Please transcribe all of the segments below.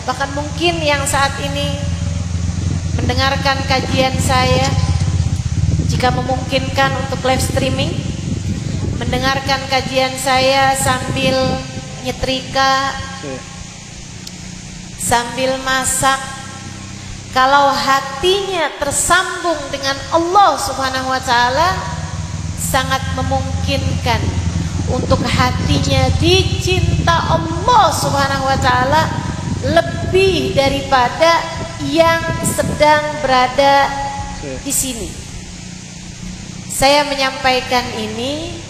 bahkan mungkin yang saat ini mendengarkan kajian saya, jika memungkinkan untuk live streaming, mendengarkan kajian saya sambil nyetrika, sambil masak, kalau hatinya tersambung dengan Allah Subhanahu wa Ta'ala, sangat memungkinkan untuk hatinya dicinta Allah Subhanahu wa Ta'ala lebih daripada yang sedang berada di sini. Saya menyampaikan ini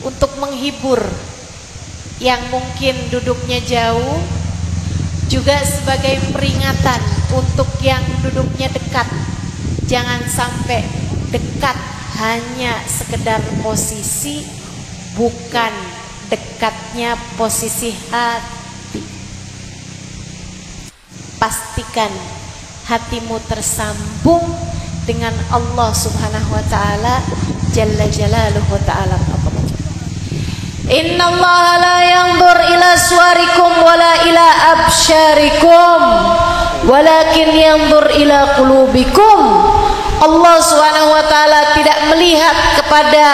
untuk menghibur yang mungkin duduknya jauh, juga sebagai peringatan untuk yang duduknya dekat. Jangan sampai dekat hanya sekedar posisi, bukan dekatnya posisi hati. Pastikan hatimu tersambung dengan Allah Subhanahu wa Ta'ala Jalla Jalaluhu Ta'ala. Inna Allah la yanzur ila suwarikum wala ila absyarikum walakin yanzur ila qulubikum. Allah Subhanahu wa Ta'ala tidak melihat kepada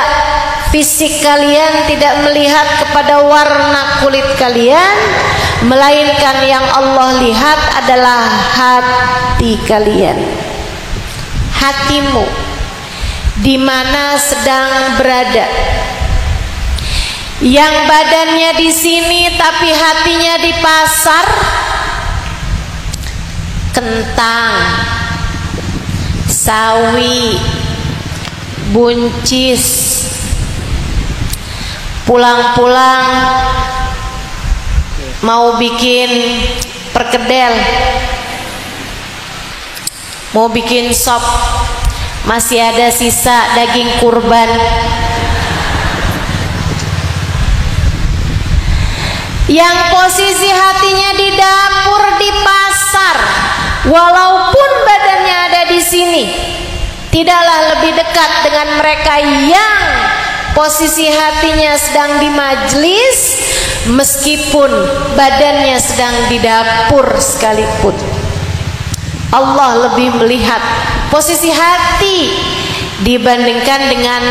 fisik kalian, tidak melihat kepada warna kulit kalian, melainkan yang Allah lihat adalah hati kalian. Hatimu di mana sedang berada. Yang badannya di sini tapi hatinya di pasar, kentang, sawi, buncis, pulang-pulang mau bikin perkedel, mau bikin sop, masih ada sisa daging kurban. Yang posisi hatinya di dapur, di pasar, walaupun badannya ada di sini, tidaklah lebih dekat dengan mereka yang posisi hatinya sedang di majlis, meskipun badannya sedang di dapur sekalipun. Allah lebih melihat posisi hati dibandingkan dengan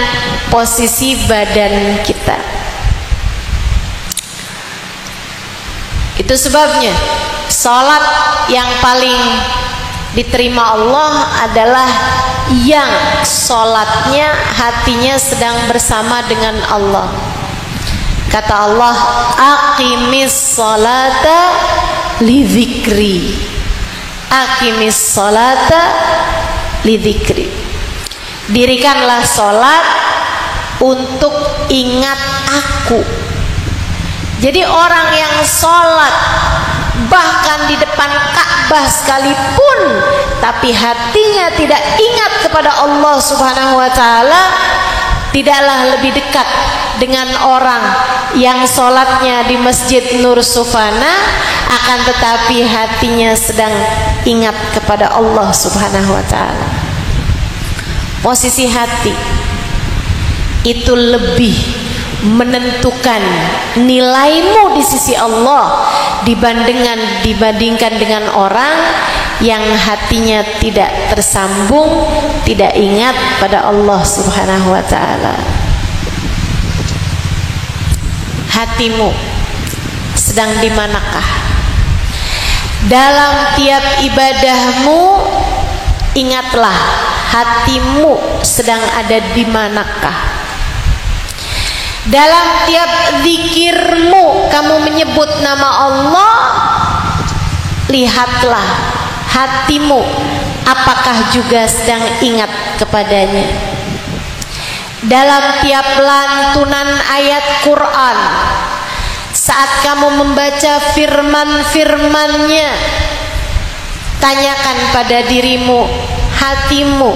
posisi badan kita. Itu sebabnya salat yang paling diterima Allah adalah yang salatnya hatinya sedang bersama dengan Allah. Kata Allah, aqimis salata li dzikri. Aqimis salata li dzikri. Dirikanlah salat untuk ingat aku. Jadi orang yang sholat bahkan di depan Ka'bah sekalipun, tapi hatinya tidak ingat kepada Allah Subhanahu wa Ta'ala, tidaklah lebih dekat dengan orang yang sholatnya di Masjid Nur Sufana, akan tetapi hatinya sedang ingat kepada Allah Subhanahu wa Ta'ala. Posisi hati itu lebih menentukan nilaimu di sisi Allah dibandingkan dengan orang yang hatinya tidak tersambung, tidak ingat pada Allah Subhanahu wa Ta'ala. Hatimu sedang di manakah? Dalam tiap ibadahmu, ingatlah hatimu sedang ada di manakah. Dalam tiap zikirmu kamu menyebut nama Allah, lihatlah hatimu apakah juga sedang ingat kepadanya. Dalam tiap lantunan ayat Quran, saat kamu membaca firman-firmannya, tanyakan pada dirimu, hatimu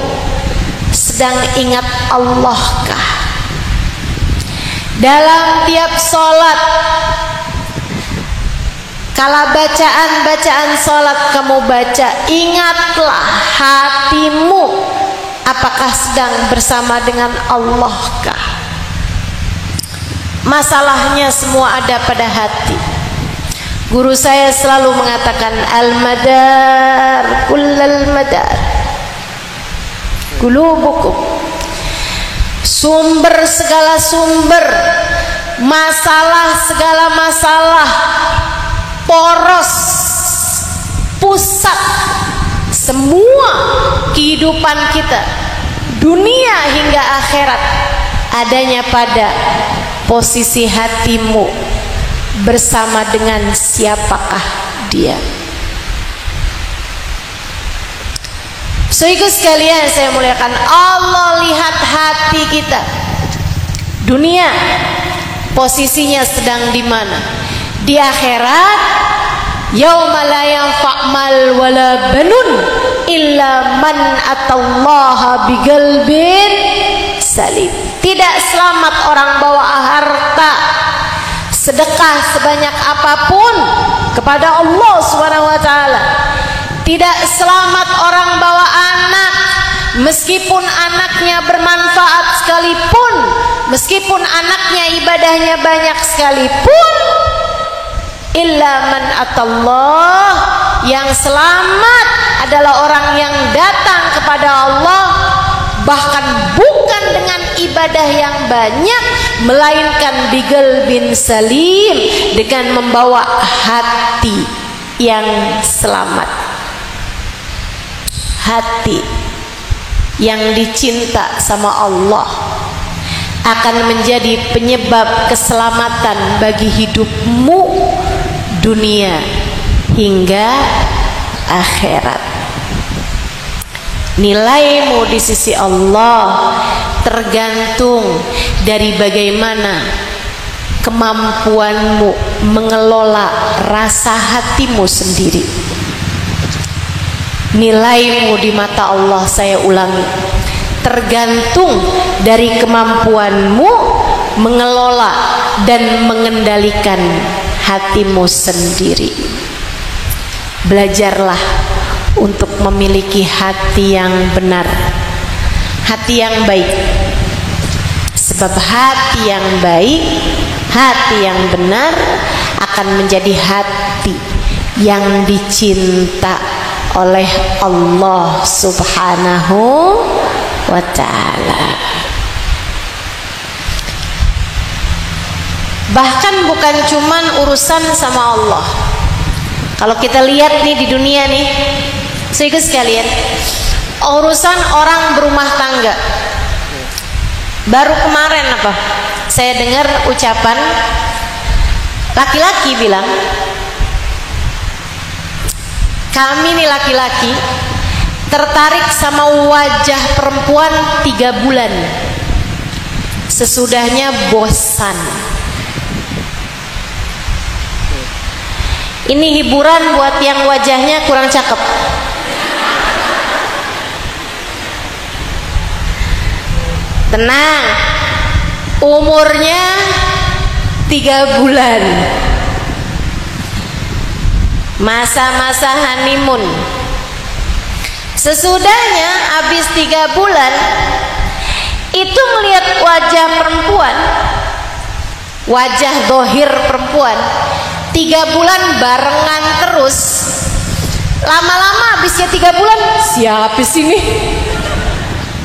sedang ingat Allah-kah? Dalam tiap sholat, kala bacaan sholat kamu baca, ingatlah hatimu apakah sedang bersama dengan Allah-kah? Masalahnya semua ada pada hati. Guru saya selalu mengatakan al-madar kullal madar qulubukum. Sumber segala sumber, masalah segala masalah, poros, pusat semua kehidupan kita, dunia hingga akhirat, adanya pada posisi hatimu bersama dengan siapakah dia. Saudara sekalian saya muliakan, Allah lihat hati kita. Dunia posisinya sedang di mana? Di akhirat, yauma la yanfa' mal wala banun illa man atallaha biqalbin salim. Tidak selamat orang bawa harta, sedekah sebanyak apapun kepada Allah Subhanahu wa taala. Tidak selamat orang bawa anak, meskipun anaknya bermanfaat sekalipun, meskipun anaknya ibadahnya banyak sekalipun. Illa man atallah, yang selamat adalah orang yang datang kepada Allah, bahkan bukan dengan ibadah yang banyak, melainkan biqalbin salim, dengan membawa hati yang selamat, hati yang dicinta sama Allah akan menjadi penyebab keselamatan bagi hidupmu dunia hingga akhirat. Nilaimu di sisi Allah tergantung dari bagaimana kemampuanmu mengelola rasa hatimu sendiri. Nilaimu di mata Allah, saya ulangi, tergantung dari kemampuanmu mengelola dan mengendalikan hatimu sendiri. Belajarlah untuk memiliki hati yang benar, hati yang baik. Sebab hati yang baik, hati yang benar akan menjadi hati yang dicinta oleh Allah Subhanahu wa ta'ala. Bahkan bukan cuman urusan sama Allah. Kalau kita lihat nih di dunia nih, saudara sekalian, urusan orang berumah tangga. Baru kemarin apa? Saya dengar ucapan laki-laki bilang, kami nih laki-laki tertarik sama wajah perempuan 3 bulan, sesudahnya bosan. Ini hiburan buat yang wajahnya kurang cakep. Tenang, umurnya 3 bulan, masa-masa honeymoon. Sesudahnya habis 3 bulan itu melihat wajah perempuan, wajah dohir perempuan, 3 bulan barengan terus. Lama-lama habisnya 3 bulan, siapa sini?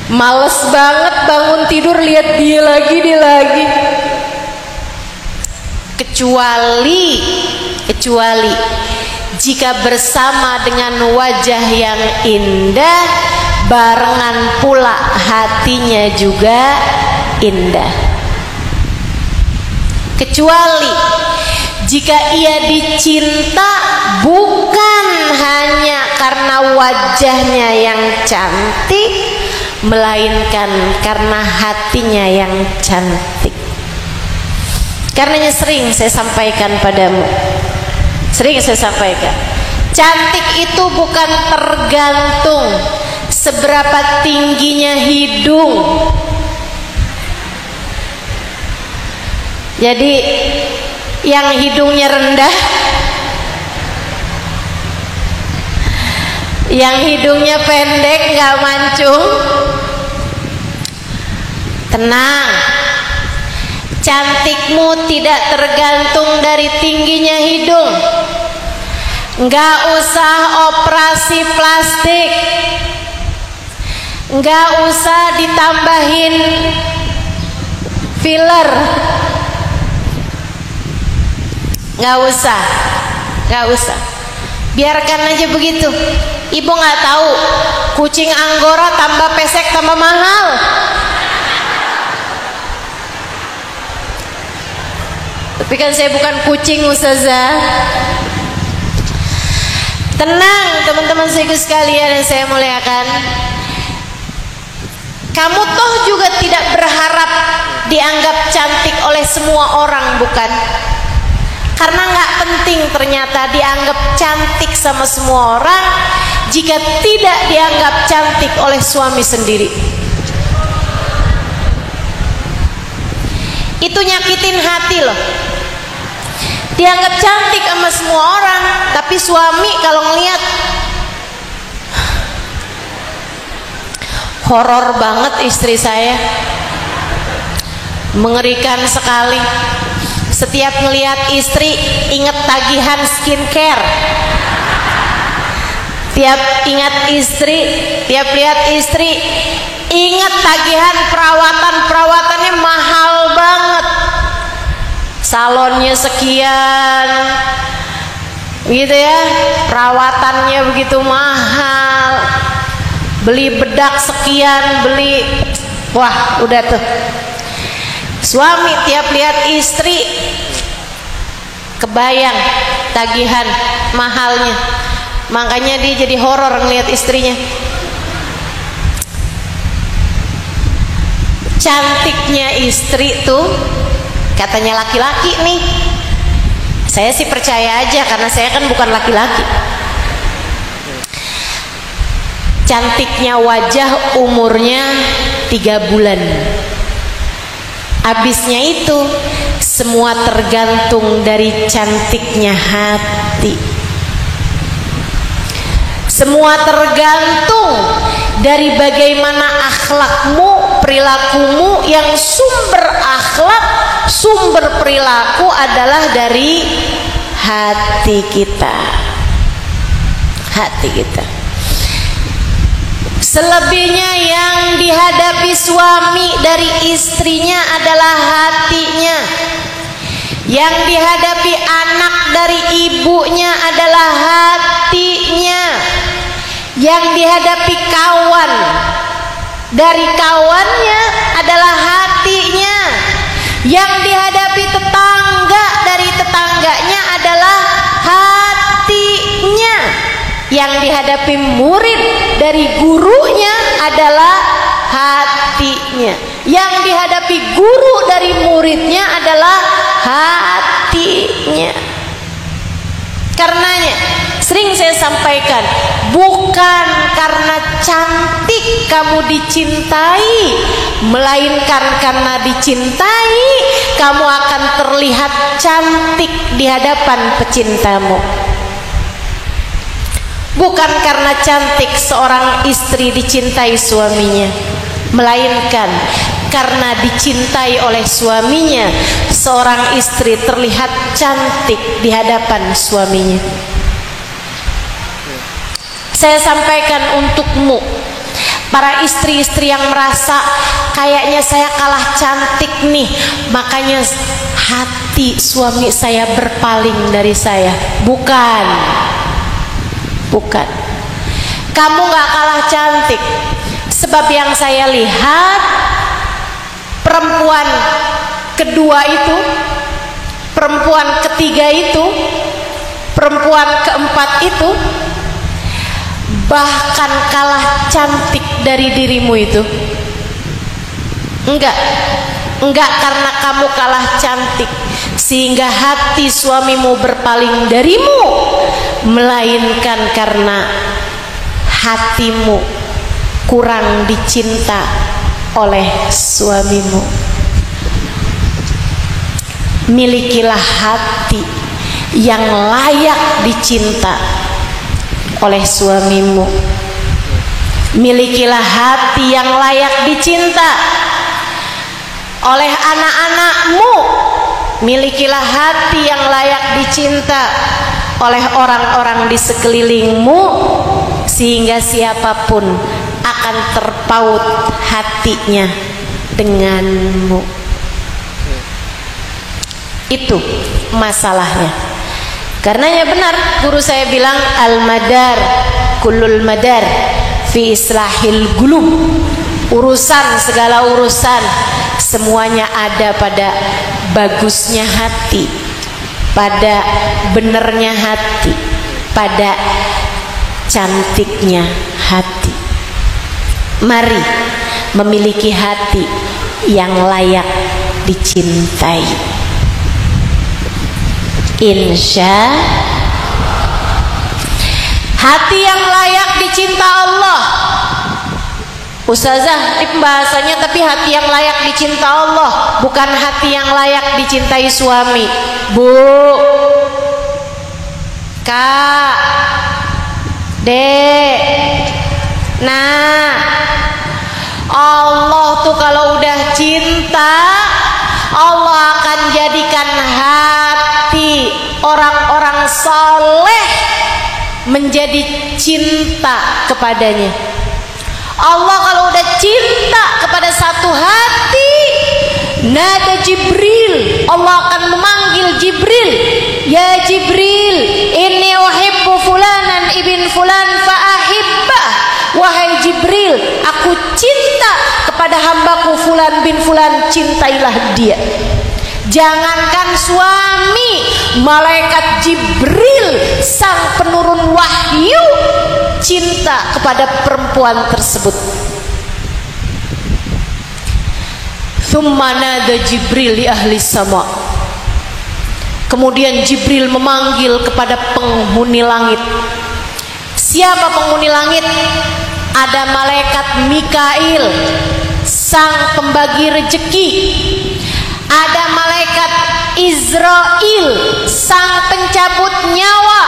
Males banget bangun tidur lihat dia lagi, dia lagi. Kecuali jika bersama dengan wajah yang indah, barengan pula hatinya juga indah. Kecuali jika ia dicinta bukan hanya karena wajahnya yang cantik, melainkan karena hatinya yang cantik. Karenanya sering saya sampaikan padamu, cantik itu bukan tergantung seberapa tingginya hidung. Jadi yang hidungnya rendah, yang hidungnya pendek gak mancung, tenang, cantikmu tidak tergantung dari tingginya hidung, Nggak usah operasi plastik, nggak usah ditambahin filler, nggak usah, biarkan aja begitu. Ibu nggak tahu kucing Anggora tambah pesek tambah mahal. Tapi kan saya bukan kucing, Ustazah. Tenang teman-teman sekalian yang saya muliakan. Kamu toh juga tidak berharap dianggap cantik oleh semua orang, bukan? Karena nggak penting ternyata dianggap cantik sama semua orang jika tidak dianggap cantik oleh suami sendiri. Itu nyakitin hati loh. Dianggap cantik sama semua orang, tapi suami kalau ngelihat horor banget istri saya, mengerikan sekali. Setiap ngelihat istri ingat tagihan skincare. Tiap lihat istri ingat tagihan perawatannya mahal banget. Salonnya sekian, gitu ya, perawatannya begitu mahal. Beli bedak sekian, wah udah tuh. Suami tiap lihat istri kebayang tagihan mahalnya, makanya dia jadi horor ngelihat istrinya. Cantiknya istri tuh katanya laki-laki nih. Saya sih percaya aja karena saya kan bukan laki-laki. Cantiknya wajah umurnya 3 bulan. Habisnya itu semua tergantung dari cantiknya hati. Semua tergantung dari bagaimana akhlakmu, perilakumu. Yang sumber akhlak, sumber perilaku adalah dari hati kita. Hati kita. Selebihnya yang dihadapi suami dari istrinya adalah hatinya. Yang dihadapi anak dari ibunya adalah hatinya. Yang dihadapi kawan dari kawannya adalah hatinya. Yang dihadapi tetangga dari tetangganya adalah hatinya. Yang dihadapi murid dari gurunya adalah hatinya. Yang dihadapi guru dari muridnya adalah hatinya. Karenanya sering saya sampaikan, bukan karena cantik kamu dicintai, melainkan karena dicintai kamu akan terlihat cantik di hadapan pecintamu. Bukan karena cantik seorang istri dicintai suaminya, melainkan karena dicintai oleh suaminya seorang istri terlihat cantik di hadapan suaminya. Saya sampaikan untukmu, para istri-istri yang merasa kayaknya saya kalah cantik nih, makanya hati suami saya berpaling dari saya. Bukan. Kamu gak kalah cantik. Sebab yang saya lihat, perempuan kedua itu, perempuan ketiga itu, perempuan keempat itu bahkan kalah cantik dari dirimu itu. Enggak karena kamu kalah cantik sehingga hati suamimu berpaling darimu, melainkan karena hatimu kurang dicinta oleh suamimu. Milikilah hati yang layak dicinta oleh suamimu. Milikilah hati yang layak dicinta oleh anak-anakmu. Milikilah hati yang layak dicinta oleh orang-orang di sekelilingmu, sehingga siapapun akan terpaut hatinya denganmu. Itu masalahnya. Karenanya benar guru saya bilang, al-madar kullul madar fi islahil qulub. Urusan, segala urusan semuanya ada pada bagusnya hati, pada benernya hati, pada cantiknya hati. Mari memiliki hati yang layak dicintai. Insya hati yang layak dicinta Allah. Ustazah, ini pembahasannya tapi hati yang layak dicinta Allah, bukan hati yang layak dicintai suami. Bu, Kak, Dek, nah, Allah tuh kalau udah cinta, Allah akan jadikan hati orang-orang saleh menjadi cinta kepadanya. Allah kalau udah cinta kepada satu hati, nada Jibril, Allah akan memanggil Jibril, ya Jibril, inni uhibbu fulanan ibn fulan fa'ahibbah. Wahai Jibril, aku cinta kepada hambaku fulan bin fulan, cintailah dia. Jangankan suami, malaikat Jibril sang penurun wahyu cinta kepada perempuan tersebut. Thumma nada Jibril li ahli sama. Kemudian Jibril memanggil kepada penghuni langit. Siapa penghuni langit? Ada malaikat Mikail, sang pembagi rejeki. Ada malaikat Israel, sang pencabut nyawa.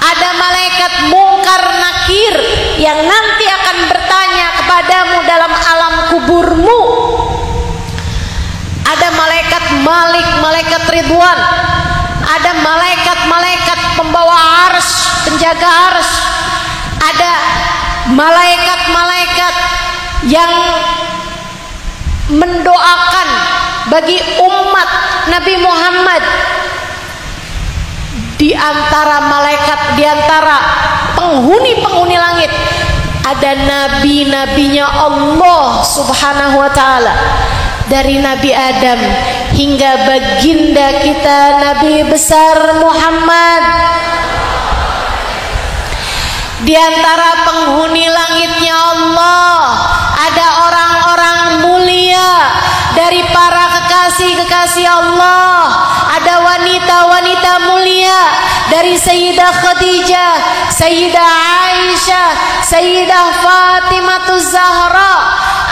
Ada malaikat Mungkar Nakir yang nanti akan bertanya kepadamu dalam alam kuburmu. Ada malaikat Malik, malaikat Ridwan. Ada malaikat-malaikat pembawa arsy, penjaga arsy. Ada malaikat-malaikat yang mendoakan bagi umat Nabi Muhammad. Di antara malaikat, di antara penghuni-penghuni langit, ada nabi-nabinya Allah Subhanahu wa ta'ala. Dari Nabi Adam hingga baginda kita Nabi besar Muhammad. Di antara penghuni langitnya Allah ada orang-orang mulia dari para kekasih-kekasih Allah. Ada wanita-wanita mulia dari Sayyidah Khadijah, Sayyidah Aisyah, Sayyidah Fatimah Zahra.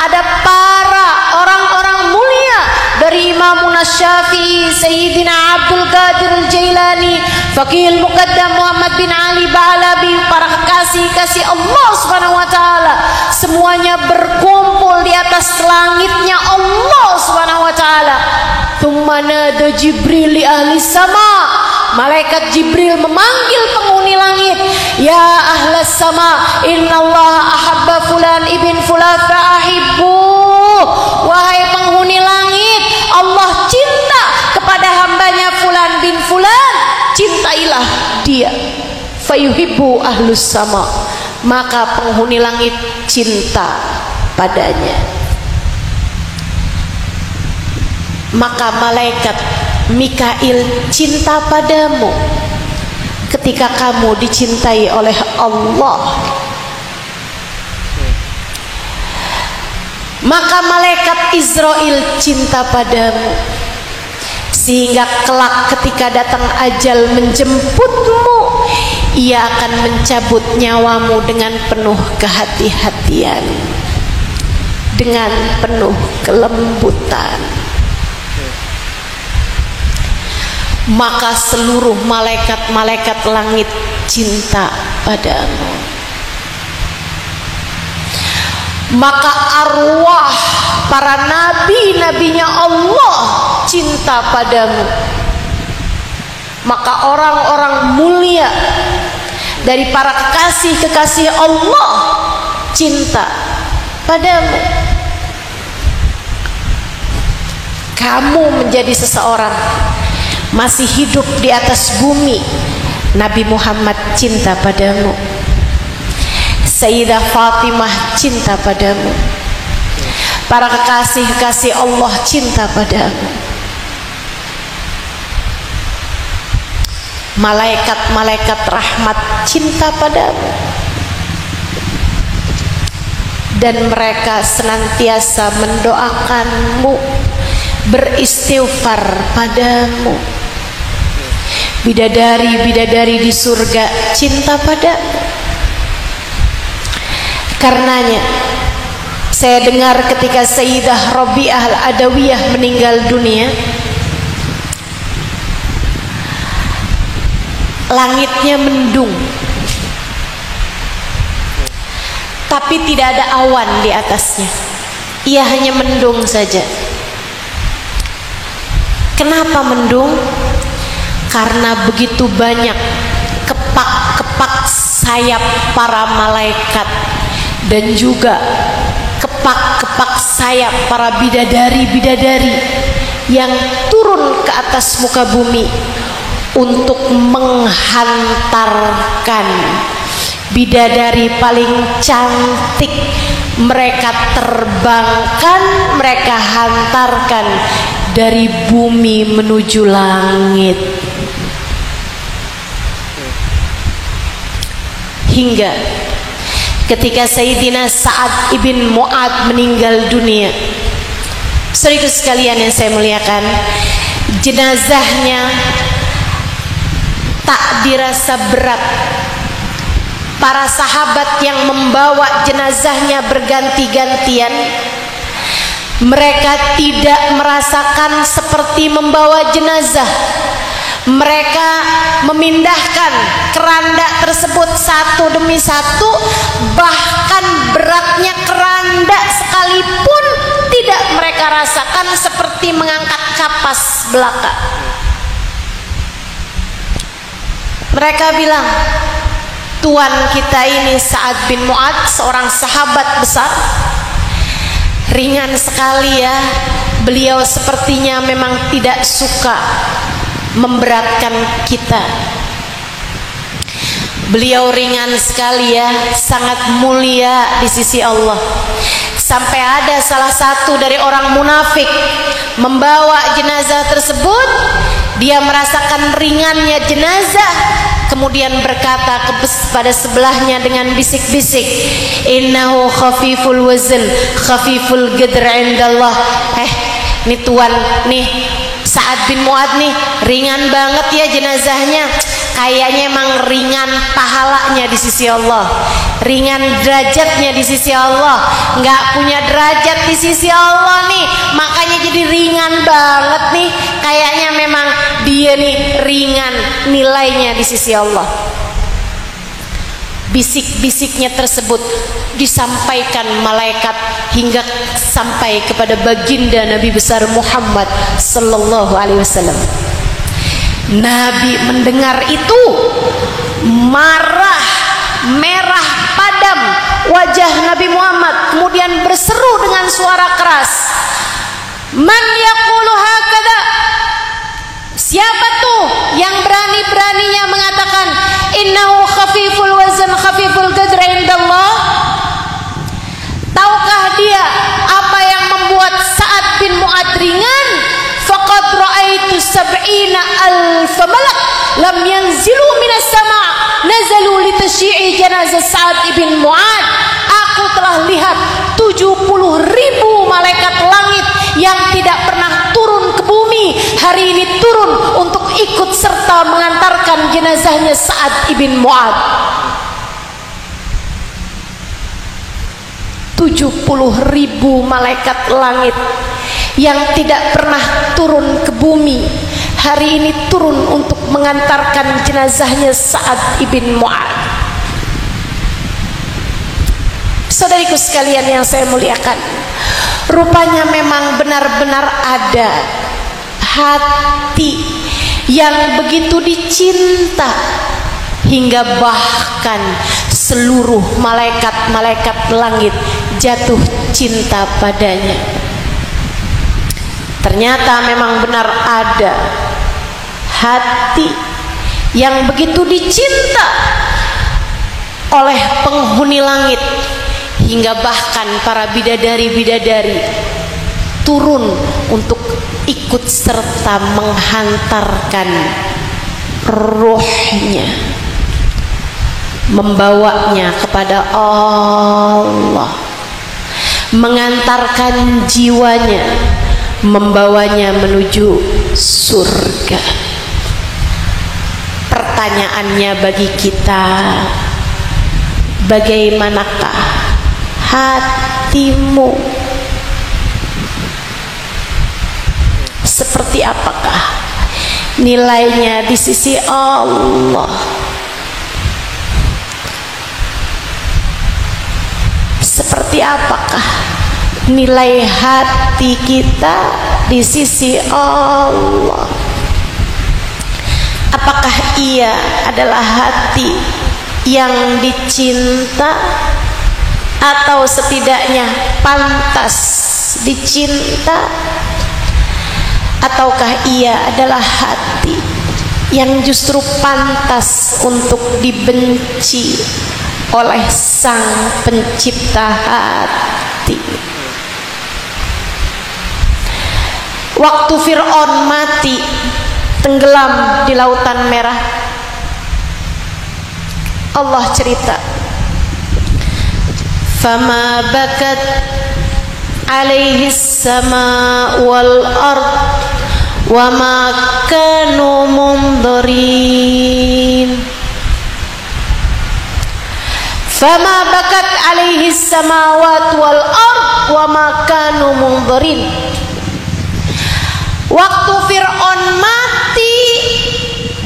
Ada para orang-orang mulia dari Imam Syafi'i, Sayyidina Abdul Qadir Al-Jailani, Faqihul Muqaddam Muhammad bin Ali Ba'alabi, para kekasih-kasih Allah Subhanahu wa ta'ala. Semuanya berkumpul di atas langitnya Allah Subhanahu wa ta'ala. Tsumma nada Jibril li ahli sama. Malaikat Jibril memanggil penghuni langit, ya ahlas sama, innallaha ahabba fulan ibn fulan fa'ahibbu. Wahai penghuni langit, Allah cinta kepada hambanya fulan bin fulan, cintailah dia. Fayuhibbu ahlus sama, maka penghuni langit cinta padanya. Maka malaikat Mikail cinta padamu ketika kamu dicintai oleh Allah. Maka malaikat Israel cinta padamu, sehingga kelak ketika datang ajal menjemputmu, ia akan mencabut nyawamu dengan penuh kehati-hatian, dengan penuh kelembutan. Maka seluruh malaikat-malaikat langit cinta padamu. Maka arwah para nabi-nabinya Allah cinta padamu. maka orang-orang mulia dari para kekasih-kekasih Allah cinta padamu. Kamu menjadi seseorang masih hidup di atas bumi, Nabi Muhammad cinta padamu, Sayyidah Fatimah cinta padamu, para kekasih-kekasih Allah cinta padamu, malaikat-malaikat rahmat cinta padamu, dan mereka senantiasa mendoakanmu, beristighfar padamu. Bidadari-bidadari di surga cinta padamu. Karenanya saya dengar ketika Sayyidah Rabi'ah Al-Adawiyah meninggal dunia, langitnya mendung, tapi tidak ada awan di atasnya. Ia hanya mendung saja. Kenapa mendung? Karena begitu banyak kepak-kepak sayap para malaikat dan juga kepak-kepak sayap para bidadari-bidadari yang turun ke atas muka bumi untuk menghantarkan bidadari paling cantik. Mereka terbangkan, mereka hantarkan dari bumi menuju langit. Hingga ketika Sayyidina Sa'ad ibn Mu'ad meninggal dunia, saudaraku sekalian yang saya muliakan, jenazahnya tak dirasa berat. Para sahabat yang membawa jenazahnya berganti-gantian, mereka tidak merasakan seperti membawa jenazah. Mereka memindahkan keranda tersebut satu demi satu, bahkan beratnya keranda sekalipun tidak mereka rasakan seperti mengangkat kapas belaka. Mereka bilang, Tuan kita ini Sa'ad bin Mu'ad, seorang sahabat besar, ringan sekali ya. Beliau sepertinya memang tidak suka memberatkan kita. Beliau ringan sekali ya, sangat mulia di sisi Allah. Sampai ada salah satu dari orang munafik membawa jenazah tersebut, dia merasakan ringannya jenazah, kemudian berkata kepada sebelahnya dengan bisik-bisik, innahu khafiful wazn khafiful qadr indallah. Nih tuan, nih Sa'ad bin Mu'ad nih ringan banget ya jenazahnya. Kayaknya emang ringan pahalanya di sisi Allah, ringan derajatnya di sisi Allah. Nggak punya derajat di sisi Allah nih, makanya jadi ringan banget nih. Kayaknya memang dia nih ringan nilainya di sisi Allah. Bisik-bisiknya tersebut disampaikan malaikat hingga sampai kepada baginda Nabi besar Muhammad sallallahu alaihi wasallam. Nabi mendengar itu marah, merah padam wajah Nabi Muhammad, kemudian berseru dengan suara keras, man yaqulu hakadha? Siapa tuh yang berani-beraninya mengatakan innahu khafiful wazn khafiful qadr indallah? Tahukah dia apa yang membuat Sa'ad bin Mu'ad ringan? Faqad ra'aitu sab'ina alf malak lam yanzilu minas sama' nazalu litasyi'i janazah Sa'ad bin Mu'ad. Aku telah lihat 70.000 malaikat langit yang tidak pernah turun ke bumi, hari ini turun untuk ikut serta mengantarkan jenazahnya Sa'ad ibn Mu'ad. 70.000 malaikat langit yang tidak pernah turun ke bumi, hari ini turun untuk mengantarkan jenazahnya Sa'ad ibn Mu'ad. Saudariku sekalian yang saya muliakan, rupanya memang benar-benar ada hati yang begitu dicinta hingga bahkan seluruh malaikat-malaikat langit jatuh cinta padanya. Ternyata memang benar ada hati yang begitu dicinta oleh penghuni langit hingga bahkan para bidadari-bidadari turun untuk ikut serta menghantarkan ruhnya, membawanya kepada Allah, mengantarkan jiwanya, membawanya menuju surga. Pertanyaannya bagi kita, bagaimanakah hatimu? Seperti apakah nilainya di sisi Allah? Seperti apakah nilai hati kita di sisi Allah? Apakah ia adalah hati yang dicinta atau setidaknya pantas dicinta? Ataukah ia adalah hati yang justru pantas untuk dibenci oleh Sang Pencipta hati? Waktu Fir'aun mati tenggelam di Lautan Merah, Allah cerita, fama bakat alaihi sama wal ard wa ma kanu mundarin. Fama bakat alaihi samawat wal ard wa ma kanu mundarin. Waktu Fir'aun mati,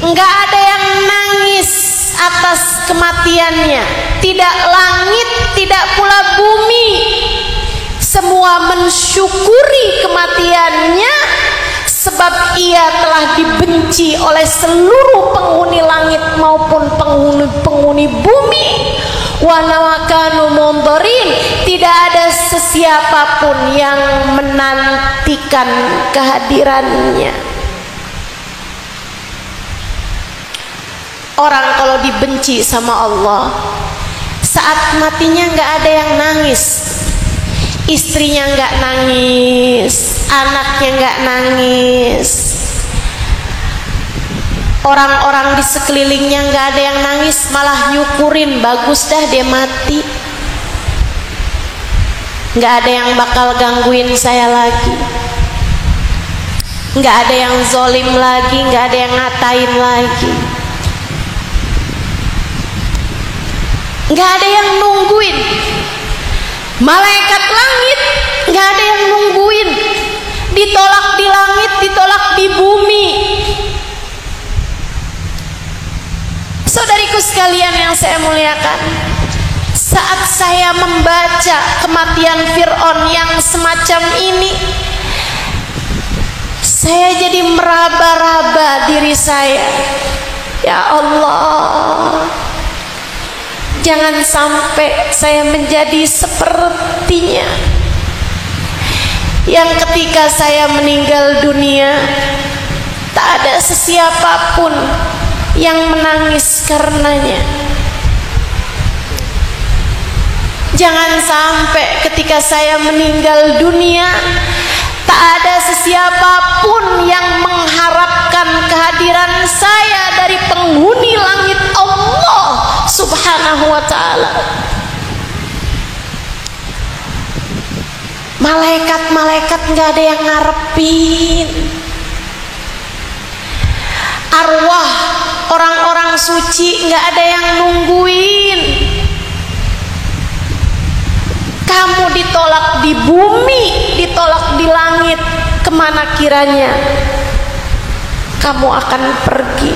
enggak ada yang nangis atas kematiannya, tidak langit, tidak pula bumi. Semua mensyukuri kematiannya, sebab ia telah dibenci oleh seluruh penghuni langit maupun penghuni bumi. Wa nawakanu mundarin, tidak ada sesiapapun yang menantikan kehadirannya. Orang kalau dibenci sama Allah, saat matinya nggak ada yang nangis. Istrinya nggak nangis, anaknya nggak nangis, orang-orang di sekelilingnya nggak ada yang nangis, malah nyukurin, bagus dah dia mati, nggak ada yang bakal gangguin saya lagi, nggak ada yang zolim lagi, nggak ada yang ngatain lagi, nggak ada yang nungguin. Malaikat langit nggak ada yang nungguin, ditolak di langit, ditolak di bumi. Saudariku sekalian yang saya muliakan, saat saya membaca kematian Fir'aun yang semacam ini, saya jadi meraba-raba diri saya. Ya Allah, jangan sampai saya menjadi sepertinya, yang ketika saya meninggal dunia tak ada sesiapapun yang menangis karenanya. Jangan sampai ketika saya meninggal dunia tak ada sesiapapun yang mengharapkan kehadiran saya dari penghuni langit Allah Subhanahu wa ta'ala. Malaikat-malaikat nggak ada yang ngarepin, arwah orang-orang suci nggak ada yang nungguin. Kamu ditolak di bumi, ditolak di langit, kemana kiranya kamu akan pergi?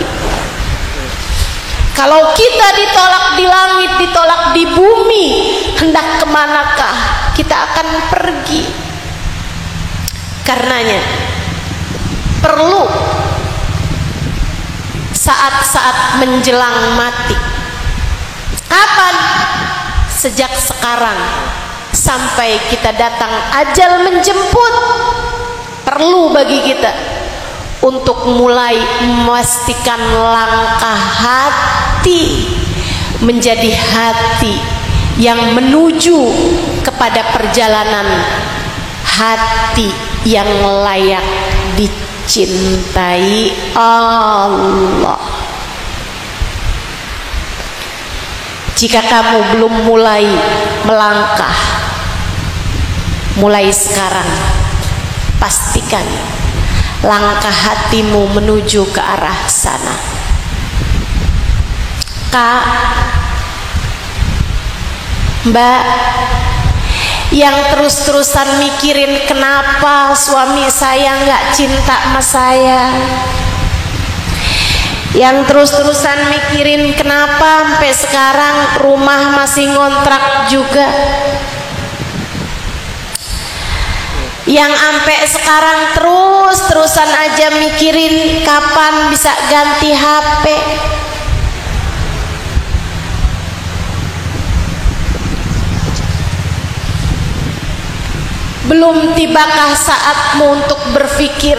Kalau kita ditolak di langit, ditolak di bumi, hendak kemanakah kita akan pergi? Karenanya perlu saat-saat menjelang mati. Kapan? Sejak sekarang sampai kita datang ajal menjemput. Perlu bagi kita untuk mulai memastikan langkah hati menjadi hati yang menuju kepada perjalanan hati yang layak dicintai Allah. Jika kamu belum mulai melangkah, mulai sekarang pastikan langkah hatimu menuju ke arah sana. Kak, Mbak, yang terus-terusan mikirin kenapa suami saya nggak cinta sama saya, yang terus-terusan mikirin kenapa sampai sekarang rumah masih ngontrak juga, yang sampai sekarang terus-terusan aja mikirin kapan bisa ganti HP. Belum tibakah saatmu untuk berpikir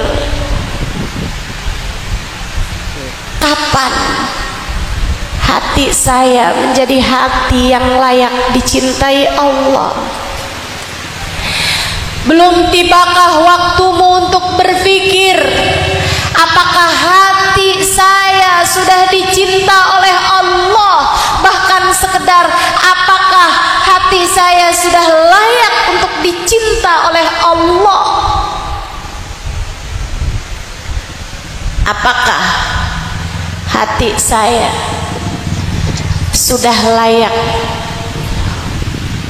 kapan hati saya menjadi hati yang layak dicintai Allah? Belum tibakah waktumu untuk berpikir apakah hati saya sudah dicinta oleh Allah? Bahkan sekedar apakah hati saya sudah layak untuk dicinta oleh Allah? Apakah hati saya sudah layak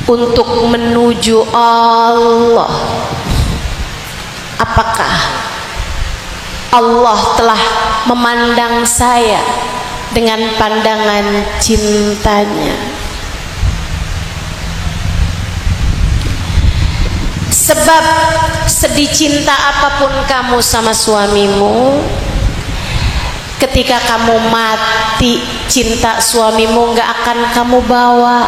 untuk menuju Allah? Apakah Allah telah memandang saya dengan pandangan cintanya? Sebab sedih cinta apapun kamu sama suamimu, ketika kamu mati cinta suamimu gak akan kamu bawa.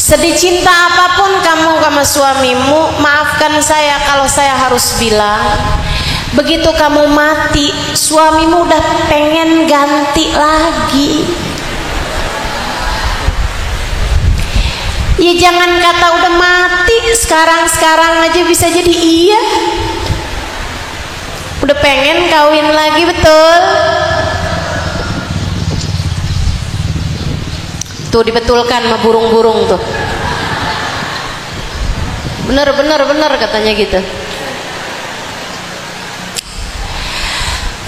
Sedih cinta apapun kamu sama suamimu, maafkan saya kalau saya harus bilang, begitu kamu mati suamimu udah pengen ganti lagi. Ya jangan kata udah mati, sekarang aja bisa jadi iya. Udah pengen kawin lagi, betul? Tuh dibetulkan sama burung-burung tuh. Bener katanya gitu.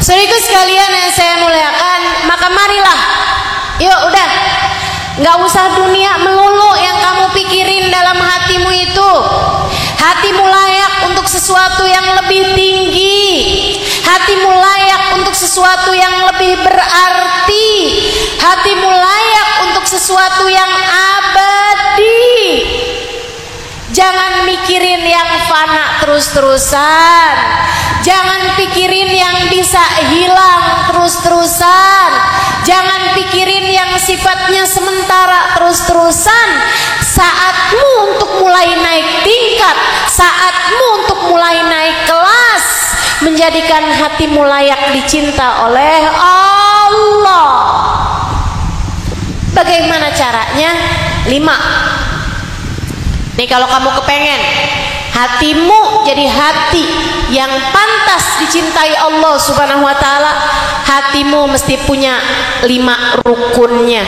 Saudaraku sekalian yang saya muliakan, maka marilah, yuk udah, nggak usah dunia melulu yang kamu pikirin dalam hatimu itu. Hatimu layak untuk sesuatu yang lebih tinggi. Hatimu layak untuk sesuatu yang lebih berarti. Hatimu layak untuk sesuatu yang abadi. Jangan mikirin yang fana terus-terusan. Jangan pikirin yang bisa hilang terus-terusan. Jangan pikirin yang sifatnya sementara terus-terusan. Saatmu untuk mulai naik tingkat, saatmu untuk mulai naik kelas, menjadikan hatimu layak dicinta oleh Allah. Bagaimana caranya? 5. Nih kalau kamu kepengen hatimu jadi hati yang pantas dicintai Allah Subhanahu wa ta'ala, hatimu mesti punya 5 rukunnya,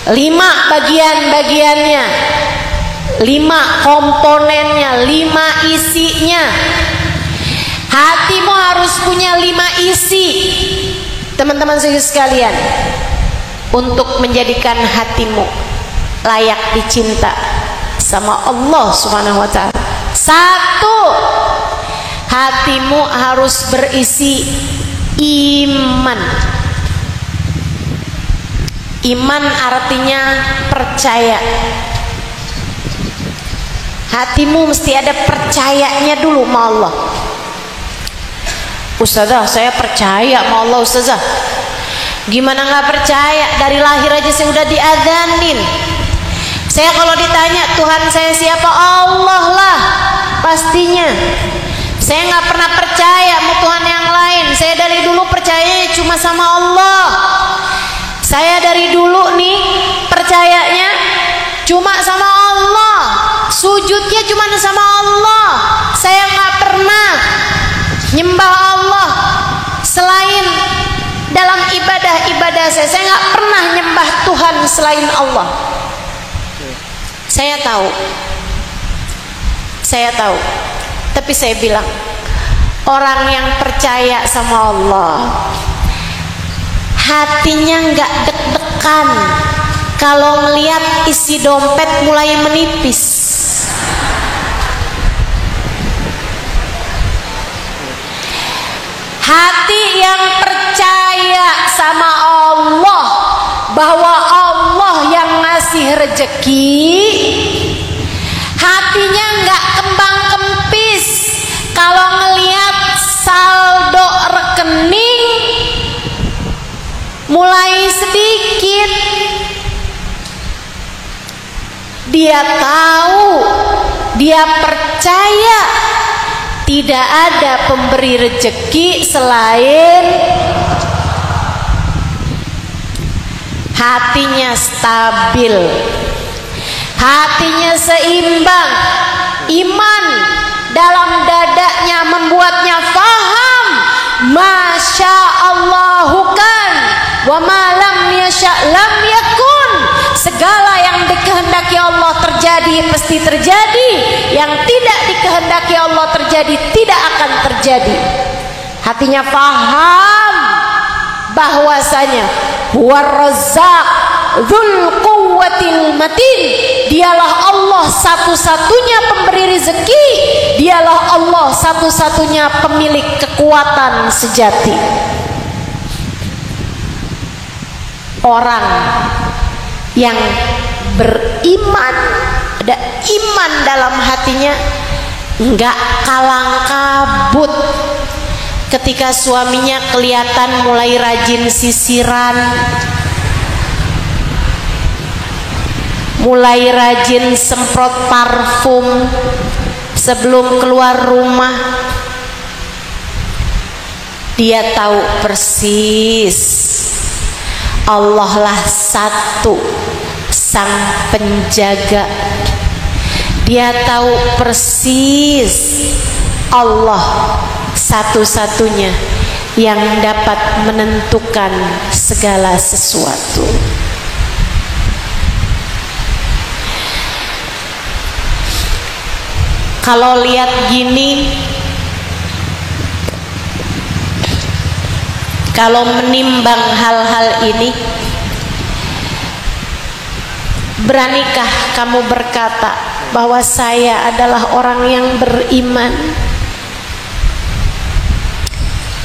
5 bagian-bagiannya, 5 komponennya, 5 isinya. Hatimu harus punya 5 isi, teman-teman sekalian, untuk menjadikan hatimu layak dicinta sama Allah Subhanahu wa ta'ala. 1, hatimu harus berisi iman. Iman artinya percaya. Hatimu mesti ada percayanya dulu sama Allah. Ustazah, saya percaya sama Allah. Ustazah, gimana nggak percaya? Dari lahir aja saya udah diadzanin. Saya kalau ditanya Tuhan saya siapa, Allah lah pastinya. Saya nggak pernah percaya sama Tuhan yang lain. Saya dari dulu percayanya cuma sama Allah. Saya dari dulu nih percayanya cuma sama Allah. Sujudnya cuma sama Allah. Saya nggak pernah nyembah Allah selain dalam ibadah-ibadah saya. Saya nggak pernah nyembah Tuhan selain Allah. Saya tahu, tapi saya bilang, orang yang percaya sama Allah, hatinya nggak deg-degan kalau ngelihat isi dompet mulai menipis. Hati yang percaya sama Allah, bahwa Allah yang ngasih rezeki, hatinya nggak kembang kempis kalau ngelihat saldo rekening mulai sedikit. Dia tahu, dia percaya tidak ada pemberi rezeki selain. Hatinya stabil, hatinya seimbang, iman dalam dadanya membuatnya faham, masya Allahu kan wa ma lam yasha lam yakun. Segala yang dikehendaki Allah terjadi pasti terjadi, yang tidak dikehendaki Allah terjadi tidak akan terjadi. Hatinya faham bahwasanya huwar razzaq dzul quwwatil matin, dialah Allah satu-satunya pemberi rezeki, dialah Allah satu-satunya pemilik kekuatan sejati. Orang yang beriman, ada iman dalam hatinya, enggak kalang kabut ketika suaminya kelihatan mulai rajin sisiran, mulai rajin semprot parfum sebelum keluar rumah. Dia tahu persis Allah lah satu sang penjaga. Dia tahu persis Allah satu-satunya yang dapat menentukan segala sesuatu. Kalau lihat gini, kalau menimbang hal-hal ini, beranikah kamu berkata bahwa saya adalah orang yang beriman?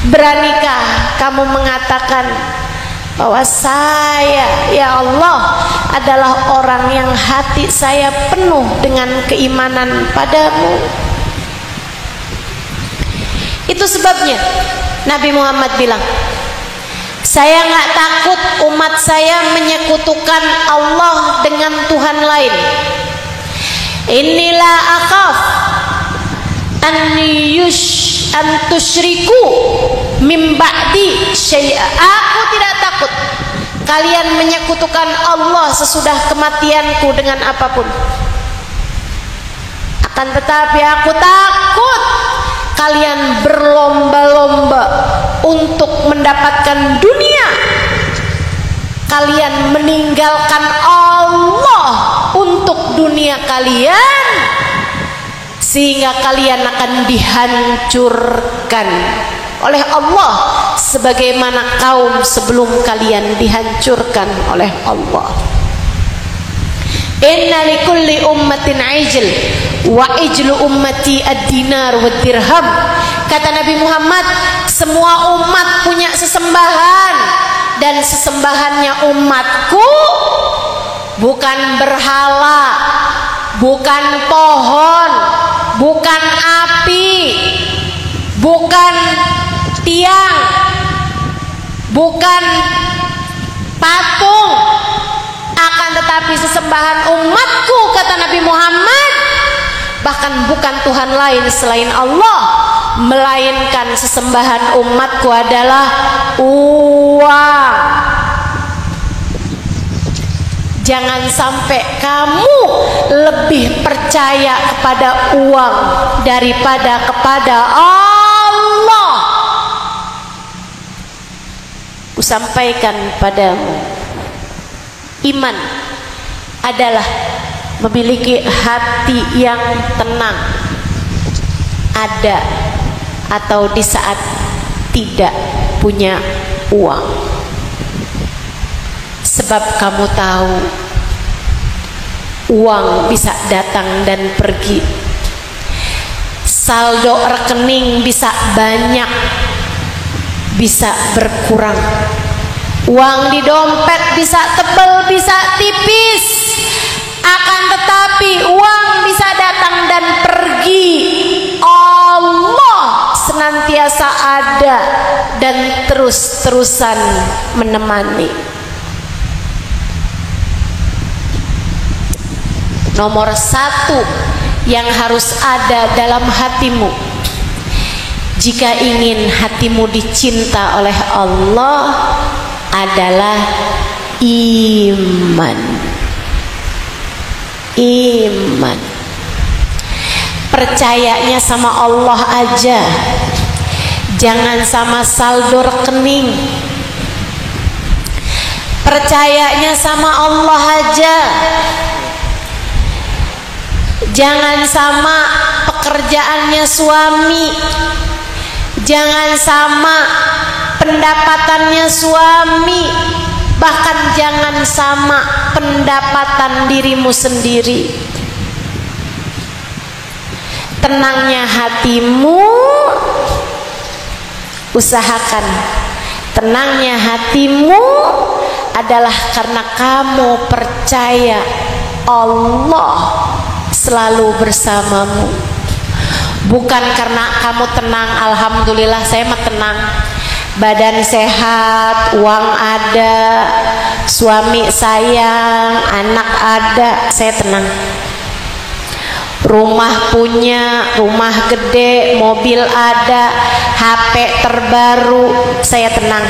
Beranikah kamu mengatakan bahwa saya, ya Allah, adalah orang yang hati saya penuh dengan keimanan padamu? Itu sebabnya Nabi Muhammad bilang, saya nggak takut umat saya menyekutukan Allah dengan Tuhan lain. Inilah akhaf an tusyriku mim ba'di syai'a. Aku tidak takut kalian menyekutukan Allah sesudah kematianku dengan apapun. Akan tetapi aku takut kalian berlomba-lomba untuk mendapatkan dunia. Kalian meninggalkan Allah untuk dunia kalian, sehingga kalian akan dihancurkan oleh Allah sebagaimana kaum sebelum kalian dihancurkan oleh Allah. Inna likulli ummatin ijl wa ijlu ummati ad-dinar wa dirham. Kata Nabi Muhammad, semua umat punya sesembahan, dan sesembahannya umatku bukan berhala, bukan pohon, bukan api, bukan tiang, bukan patung, akan tetapi sesembahan umatku, kata Nabi Muhammad, bahkan bukan Tuhan lain selain Allah, melainkan sesembahan umatku adalah uang. Jangan sampai kamu lebih percaya kepada uang daripada kepada Allah. Kusampaikan padamu, iman adalah memiliki hati yang tenang, ada atau di saat tidak punya uang. Sebab kamu tahu uang bisa datang dan pergi, saldo rekening bisa banyak, bisa berkurang, uang di dompet bisa tebal, bisa tipis, akan tetapi uang bisa datang dan pergi. Allah senantiasa ada dan terus-terusan menemani. Nomor satu yang harus ada dalam hatimu jika ingin hatimu dicinta oleh Allah adalah iman. Iman. Percayanya sama Allah aja, jangan sama saldo rekening. Percayanya sama Allah aja, jangan sama pekerjaannya suami, jangan sama pendapatannya suami, bahkan jangan sama pendapatan dirimu sendiri. Tenangnya hatimu, usahakan tenangnya hatimu adalah karena kamu percaya Allah selalu bersamamu, bukan karena kamu tenang. Alhamdulillah saya mah tenang, badan sehat, uang ada, suami sayang, anak ada, saya tenang. Rumah punya, rumah gede, mobil ada, HP terbaru, saya tenang.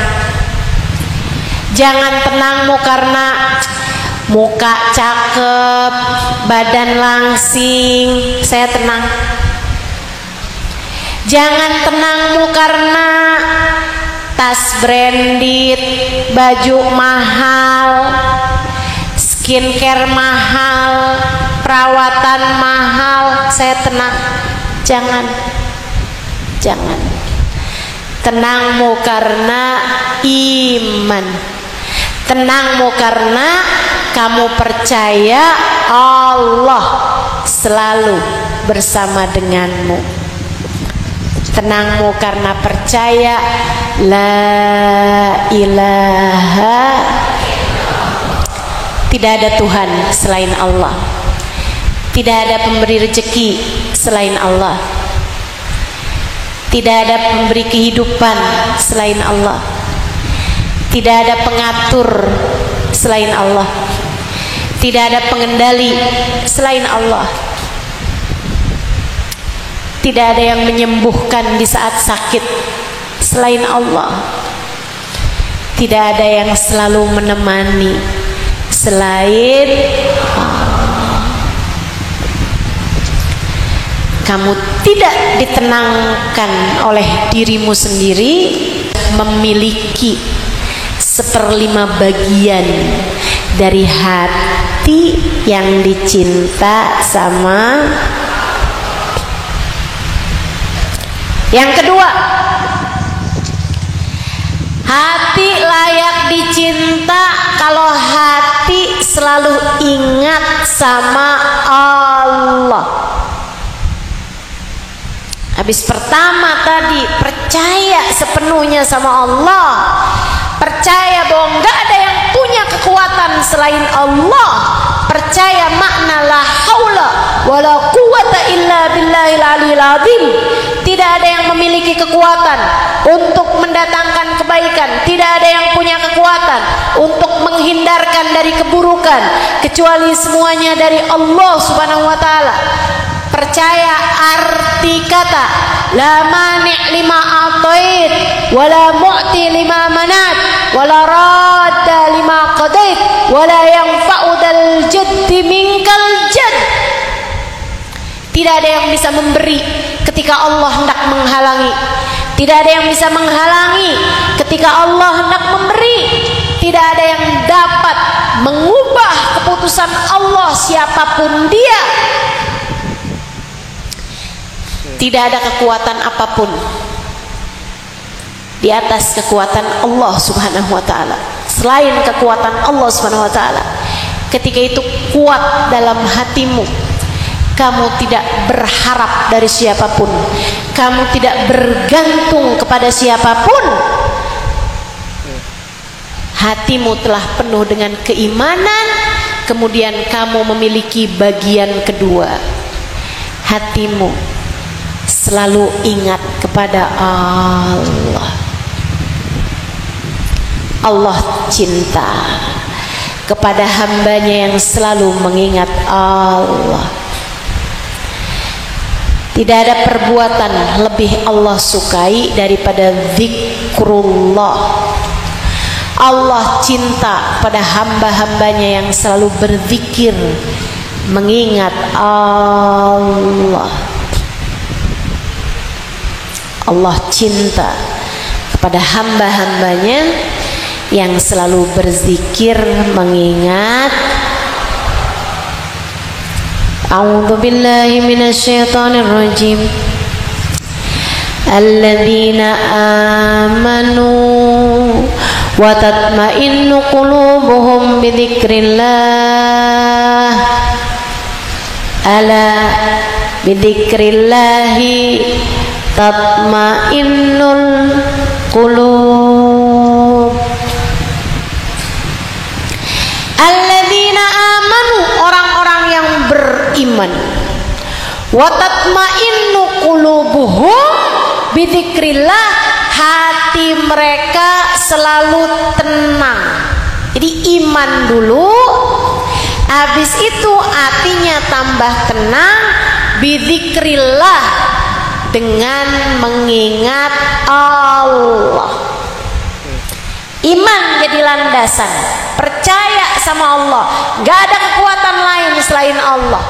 Jangan tenangmu karena muka cakep, badan langsing, saya tenang. Jangan tenangmu karena tas branded, baju mahal, skincare mahal, perawatan mahal, saya tenang. Jangan. Jangan. Tenangmu karena iman. Tenangmu karena kamu percaya Allah selalu bersama denganmu. Tenangmu karena percaya la ilaha, tidak ada Tuhan selain Allah, tidak ada pemberi rezeki selain Allah, tidak ada pemberi kehidupan selain Allah, tidak ada pengatur selain Allah, tidak ada pengendali selain Allah, tidak ada yang menyembuhkan di saat sakit selain Allah, tidak ada yang selalu menemani selain Allah. Kamu tidak ditenangkan oleh dirimu sendiri, memiliki 1/5 bagian dari hati yang dicinta sama. Yang kedua, hati layak dicinta kalau hati selalu ingat sama Allah. Habis pertama tadi percaya sepenuhnya sama Allah, percaya bahwa nggak ada yang punya kekuatan selain Allah, percaya makna la haula wala quwata illa billahil aliyil azim, Tidak ada yang memiliki kekuatan untuk mendatangkan kebaikan. Tidak ada yang punya kekuatan untuk menghindarkan dari keburukan, kecuali semuanya dari Allah Subhanahu wa taala. Percaya arti kata la mani' lima a'tait wala mu'ti lima manat wala radda lima qadait wala yanfa'u dal jaddi minkal jadd. Tidak ada yang bisa memberi ketika Allah hendak menghalangi. Tidak ada yang bisa menghalangi ketika Allah hendak memberi. Tidak ada yang dapat mengubah keputusan Allah siapapun dia. Tidak ada kekuatan apapun di atas kekuatan Allah Subhanahu wa taala. Selain kekuatan Allah Subhanahu wa taala, ketika itu kuat dalam hatimu, kamu tidak berharap dari siapapun, kamu tidak bergantung kepada siapapun. Hatimu telah penuh dengan keimanan, kemudian kamu memiliki bagian kedua. Hatimu selalu ingat kepada Allah. Allah cinta kepada hambanya yang selalu mengingat Allah. Tidak ada perbuatan lebih Allah sukai daripada zikrullah. Allah cinta pada hamba-hambanya yang selalu berzikir, mengingat Allah. Allah cinta kepada hamba-hambanya yang selalu berzikir, mengingat. A'udzu billahi minasyaitonir rajim. Alladzina amanu wa tatma'innu qulubuhum bidzikrillah. Ala bidzikrillahi tatma'innul qulub. Alladzina amanu, orang-orang yang beriman. Wa tatma'innu qulubuhum bidzikrillah, hati mereka selalu tenang. Jadi iman dulu, habis itu hatinya tambah tenang bidzikrillah, dengan mengingat Allah. Iman jadi landasan, percaya sama Allah, gak ada kekuatan lain selain Allah.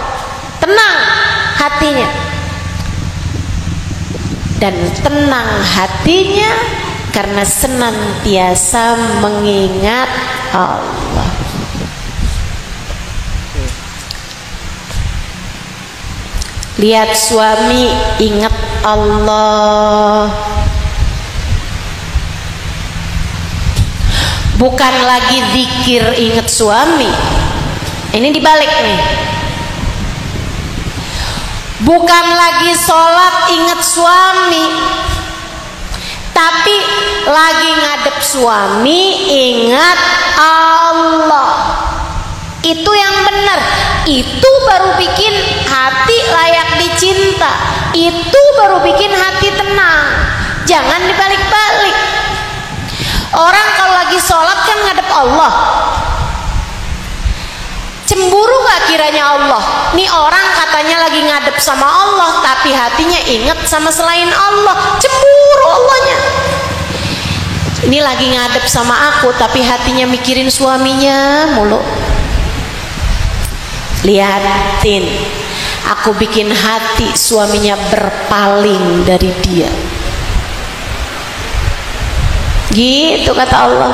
Tenang hatinya, dan tenang hatinya karena senantiasa mengingat Allah. Lihat suami ingat Allah, bukan lagi zikir ingat suami. Ini dibalik nih, bukan lagi sholat ingat suami, tapi lagi ngadep suami ingat Allah. Itu yang benar. Itu baru bikin hati layak dicinta. Itu baru bikin hati tenang. Jangan dibalik-balik. Orang kalau lagi sholat kan ngadep Allah. Cemburu gak kiranya Allah? Nih orang katanya lagi ngadep sama Allah, tapi hatinya ingat sama selain Allah. Cemburu Allahnya. Ini lagi ngadep sama aku, tapi hatinya mikirin suaminya mulu. Lihatin, aku bikin hati suaminya berpaling dari dia. Gitu kata Allah.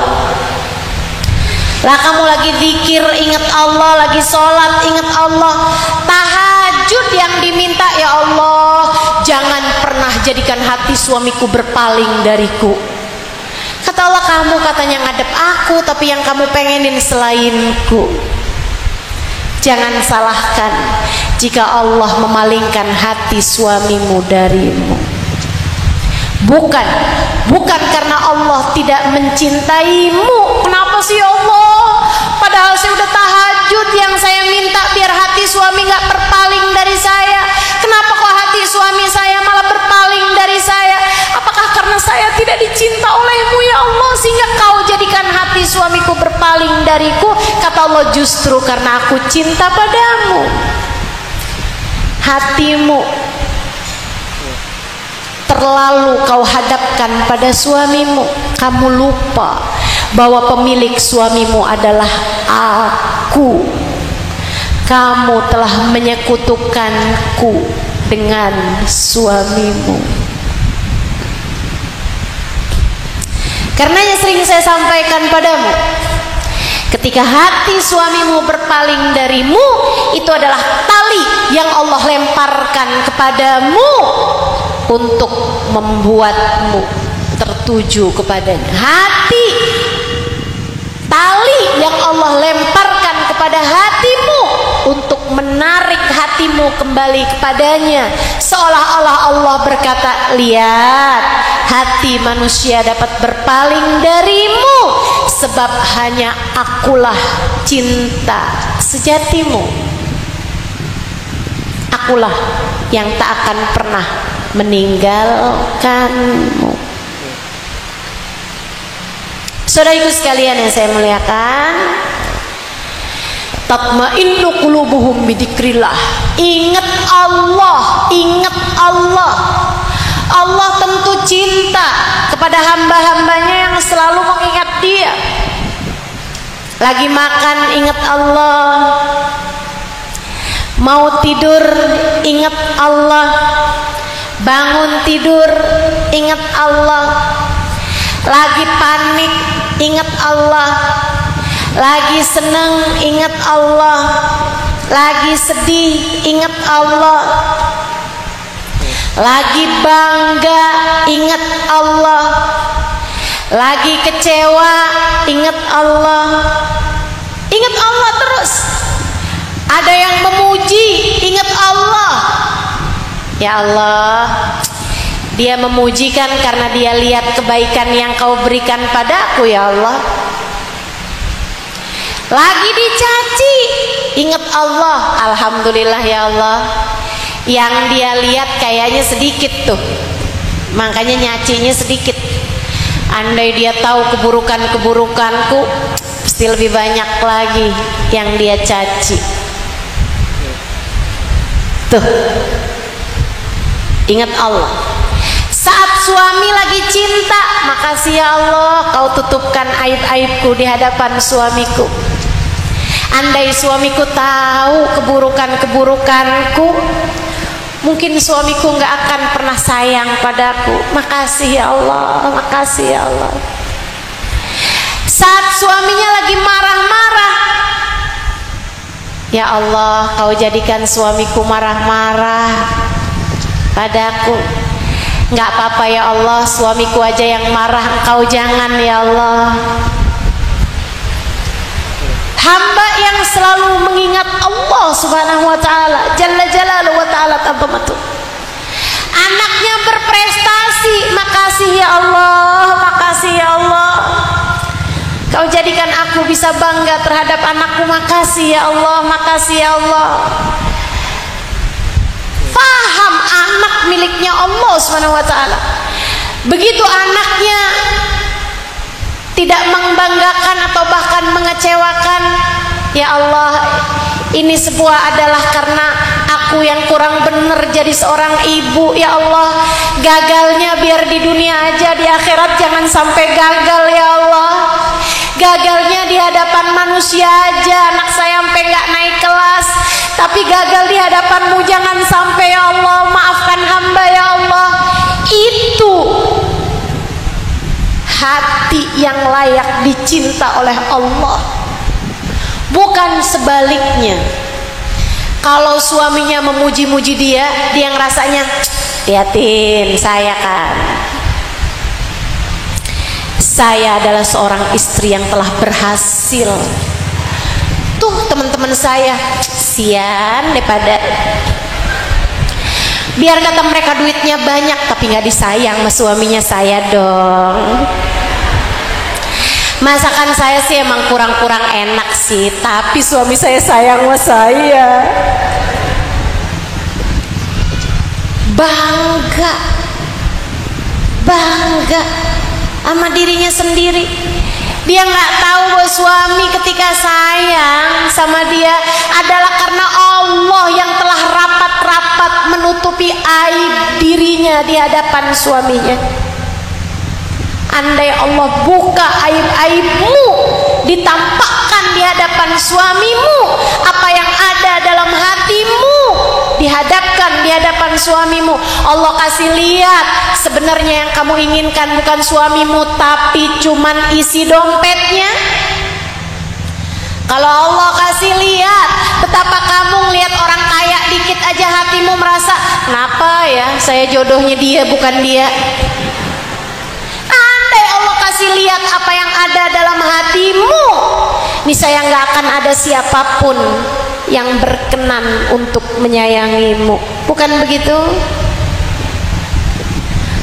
Lah kamu lagi zikir ingat Allah, lagi sholat ingat Allah, tahajud yang diminta, ya Allah jangan pernah jadikan hati suamiku berpaling dariku. Kata Allah, kamu katanya ngadep aku, tapi yang kamu pengenin selainku. Jangan salahkan jika Allah memalingkan hati suamimu darimu. Bukan karena Allah tidak mencintaimu. Kenapa sih Allah? Padahal saya udah tahajud, yang saya minta biar hati suami gak berpaling dari saya. Kenapa kok hati suami saya malah berpaling dari saya? Apakah karena saya tidak dicinta olehmu ya Allah, sehingga kau jadikan hati suamiku berpaling dariku? Kata Allah, justru karena aku cinta padamu. Hatimu terlalu kau hadapkan pada suamimu. Kamu lupa bahwa pemilik suamimu adalah aku. Kamu telah menyekutukanku dengan suamimu. Karenanya sering saya sampaikan padamu, ketika hati suamimu berpaling darimu, itu adalah tali yang Allah lemparkan kepadamu untuk membuatmu tertuju kepadanya. Hati, tali yang Allah lemparkan kepada hatimu untuk menarik hatimu kembali kepadanya. Seolah-olah Allah berkata, lihat, hati manusia dapat berpaling darimu sebab hanya akulah cinta sejatimu. Akulah yang tak akan pernah meninggalkanmu. Saudaraku sekalian yang saya muliakan, tatma'innu qulubuhum bidzikrillah. Ingat Allah, ingat Allah. Allah tentu cinta kepada hamba-hambanya yang selalu mengingat Dia. Lagi makan ingat Allah, mau tidur ingat Allah, bangun tidur ingat Allah, lagi panik ingat Allah, lagi senang ingat Allah, lagi sedih ingat Allah, lagi bangga ingat Allah, lagi kecewa ingat Allah. Ingat Allah terus. Ada yang memuji, ingat Allah. Ya Allah, Dia memujikan karena Dia lihat kebaikan yang Kau berikan padaku ya Allah. Lagi dicaci, ingat Allah. Alhamdulillah ya Allah, yang Dia lihat kayaknya sedikit tuh, makanya nyacinya sedikit. Andai Dia tahu keburukan-keburukanku, pasti lebih banyak lagi yang Dia caci. Tuh, ingat Allah. Saat suami lagi cinta, makasih ya Allah, Kau tutupkan aib-aibku di hadapan suamiku. Andai suamiku tahu keburukan-keburukanku, mungkin suamiku nggak akan pernah sayang padaku. Makasih ya Allah, makasih ya Allah. Saat suaminya lagi marah-marah, ya Allah, Kau jadikan suamiku marah-marah padaku. Nggak apa-apa ya Allah, suamiku aja yang marah, Engkau jangan ya Allah. Hamba yang selalu mengingat Allah subhanahu wa ta'ala, jalla jalaluhu wa ta'ala ta'zamatu. Anaknya berprestasi, makasih ya Allah, makasih ya Allah. Kau jadikan aku bisa bangga terhadap anakku, makasih ya Allah, makasih ya Allah. Faham anak miliknya Allah subhanahu wa ta'ala. Begitu anaknya tidak membanggakan atau bahkan mengecewakan, ya Allah, ini sebuah adalah karena aku yang kurang benar jadi seorang ibu. Ya Allah, gagalnya biar di dunia aja, di akhirat jangan sampai gagal ya Allah. Gagalnya di hadapan manusia aja, anak saya sampai nggak naik kelas, tapi gagal di hadapanmu jangan sampai ya Allah. Maafkan hamba ya Allah. Itu hati yang layak dicinta oleh Allah, bukan sebaliknya. Kalau suaminya memuji-muji dia ngerasanya, liatin saya kan, saya adalah seorang istri yang telah berhasil. Tuh teman-teman saya, sian daripada, biar kata mereka duitnya banyak tapi nggak disayang sama suaminya saya dong. Masakan saya sih emang kurang-kurang enak sih, tapi suami saya sayang sama saya. bangga sama dirinya sendiri. Dia nggak tahu bahwa suami ketika sayang sama dia adalah karena Allah yang telah rapat-rapat menutupi aib dirinya di hadapan suaminya. Andai Allah buka aib-aibmu, ditampakkan di hadapan suamimu, apa yang ada dalam hatimu dihadapkan di hadapan suamimu, Allah kasih lihat sebenarnya yang kamu inginkan bukan suamimu tapi cuman isi dompetnya. Kalau Allah kasih lihat betapa kamu ngelihat orang kaya dikit aja hatimu merasa, kenapa ya saya jodohnya dia bukan dia. Andai Allah kasih lihat apa yang ada dalam hatimu, niscaya nggak akan ada siapapun yang berkenan untuk menyayangimu. Bukan begitu?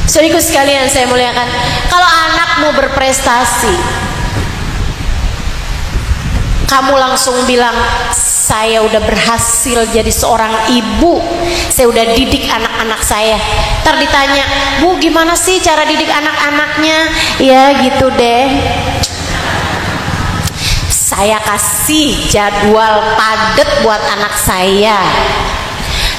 Saudaraku sekalian saya muliakan, kalau anakmu berprestasi, kamu langsung bilang, saya udah berhasil jadi seorang ibu, saya udah didik anak-anak saya. Ntar ditanya, Bu gimana sih cara didik anak-anaknya? Ya gitu deh, saya kasih jadwal padat buat anak saya.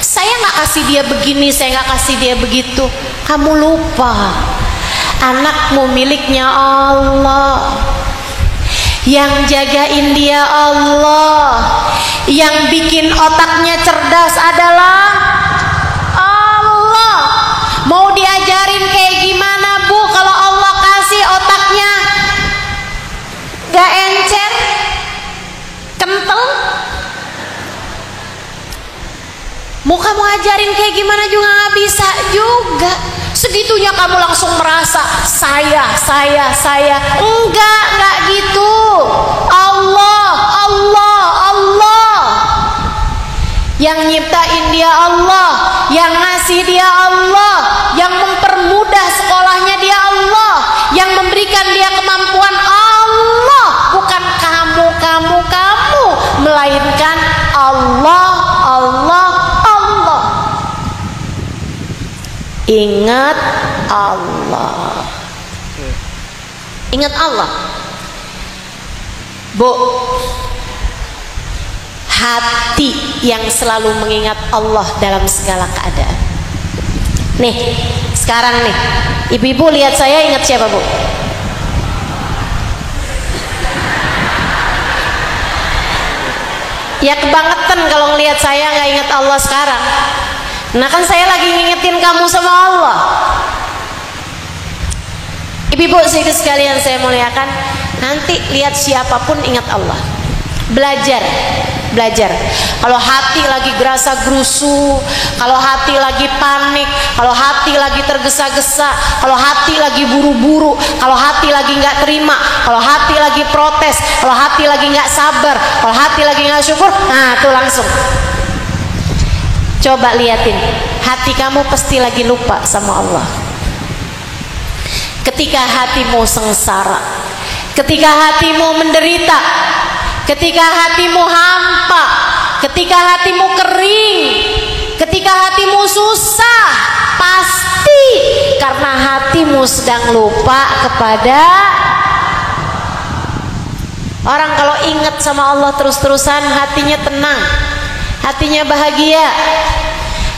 Saya nggak kasih dia begini, saya nggak kasih dia begitu. Kamu lupa, anakmu miliknya Allah. Yang jagain dia Allah, yang bikin otaknya cerdas adalah Allah. Mau diajarin kayak gimana Bu kalau Allah kasih otaknya gak encer, kental? Mau kamu ajarin kayak gimana juga gak bisa juga. Segitunya kamu langsung merasa saya. Enggak gitu. Allah. Yang nyiptain dia Allah, yang ngasih dia Allah, yang mempermudah sekolahnya dia Allah, yang memberikan dia kemampuan Allah, bukan kamu, melainkan Allah. Ingat Allah. Ingat Allah. Bu, hati yang selalu mengingat Allah dalam segala keadaan. Nih, sekarang nih, ibu-ibu lihat saya ingat siapa Bu? Ya kebangetan kalau ngelihat saya nggak ingat Allah sekarang. Nah kan saya lagi ngingetin kamu sama Allah. Ibu-ibu sekalian saya muliakan, nanti lihat siapapun ingat Allah. Belajar. Kalau hati lagi gerasa gerusu, kalau hati lagi panik, kalau hati lagi tergesa-gesa, kalau hati lagi buru-buru, kalau hati lagi nggak terima, kalau hati lagi protes, kalau hati lagi nggak sabar, kalau hati lagi nggak syukur, nah tuh langsung. Coba liatin, hati kamu pasti lagi lupa sama Allah. Ketika hatimu sengsara, ketika hatimu menderita, ketika hatimu hampa, ketika hatimu kering, ketika hatimu susah, pasti karena hatimu sedang lupa kepada orang. Kalau ingat sama Allah terus-terusan, hatinya tenang, hatinya bahagia.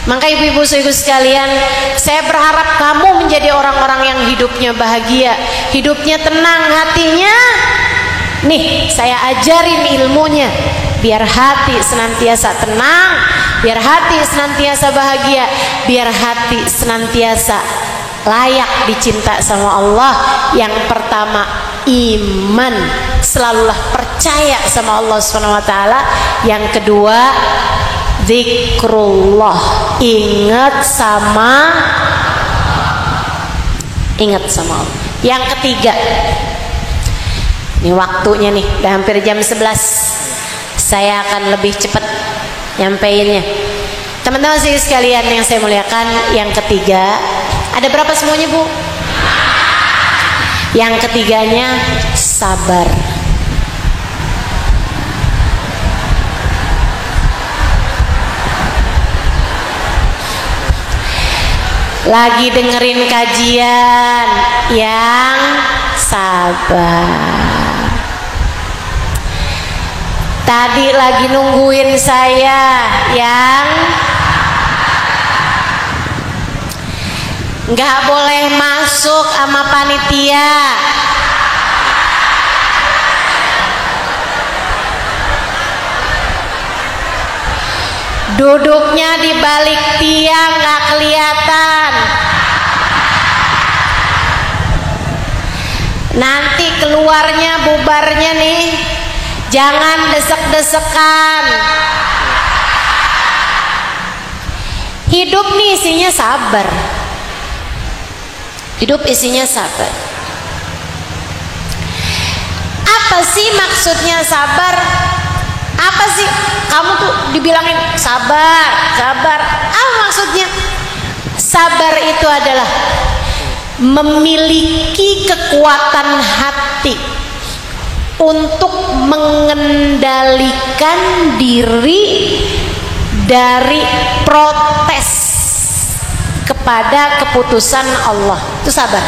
Maka ibu-ibu sekalian, saya berharap kamu menjadi orang-orang yang hidupnya bahagia, hidupnya tenang, hatinya nih saya ajarin ilmunya biar hati senantiasa tenang, biar hati senantiasa bahagia, biar hati senantiasa layak dicinta sama Allah. Yang pertama iman, selalulah percaya sama Allah SWT. Yang kedua zikrullah, ingat sama Allah. Yang ketiga, ini waktunya nih, udah hampir jam 11. Saya akan lebih cepat nyampeinnya. Teman-teman sekalian yang saya muliakan, yang ketiga, ada berapa semuanya Bu? Yang ketiganya sabar. lagi dengerin kajian yang sabar. Tadi lagi nungguin saya yang nggak boleh masuk sama panitia. Duduknya di balik tiang nggak kelihatan. Nanti keluarnya bubarnya nih, jangan desek-desekan. Hidup nih isinya sabar. Hidup isinya sabar. Apa sih maksudnya sabar? Apa sih kamu tuh dibilangin sabar, sabar? Apa maksudnya? Sabar itu adalah memiliki kekuatan hati untuk mengendalikan diri dari protes kepada keputusan Allah. Itu sabar.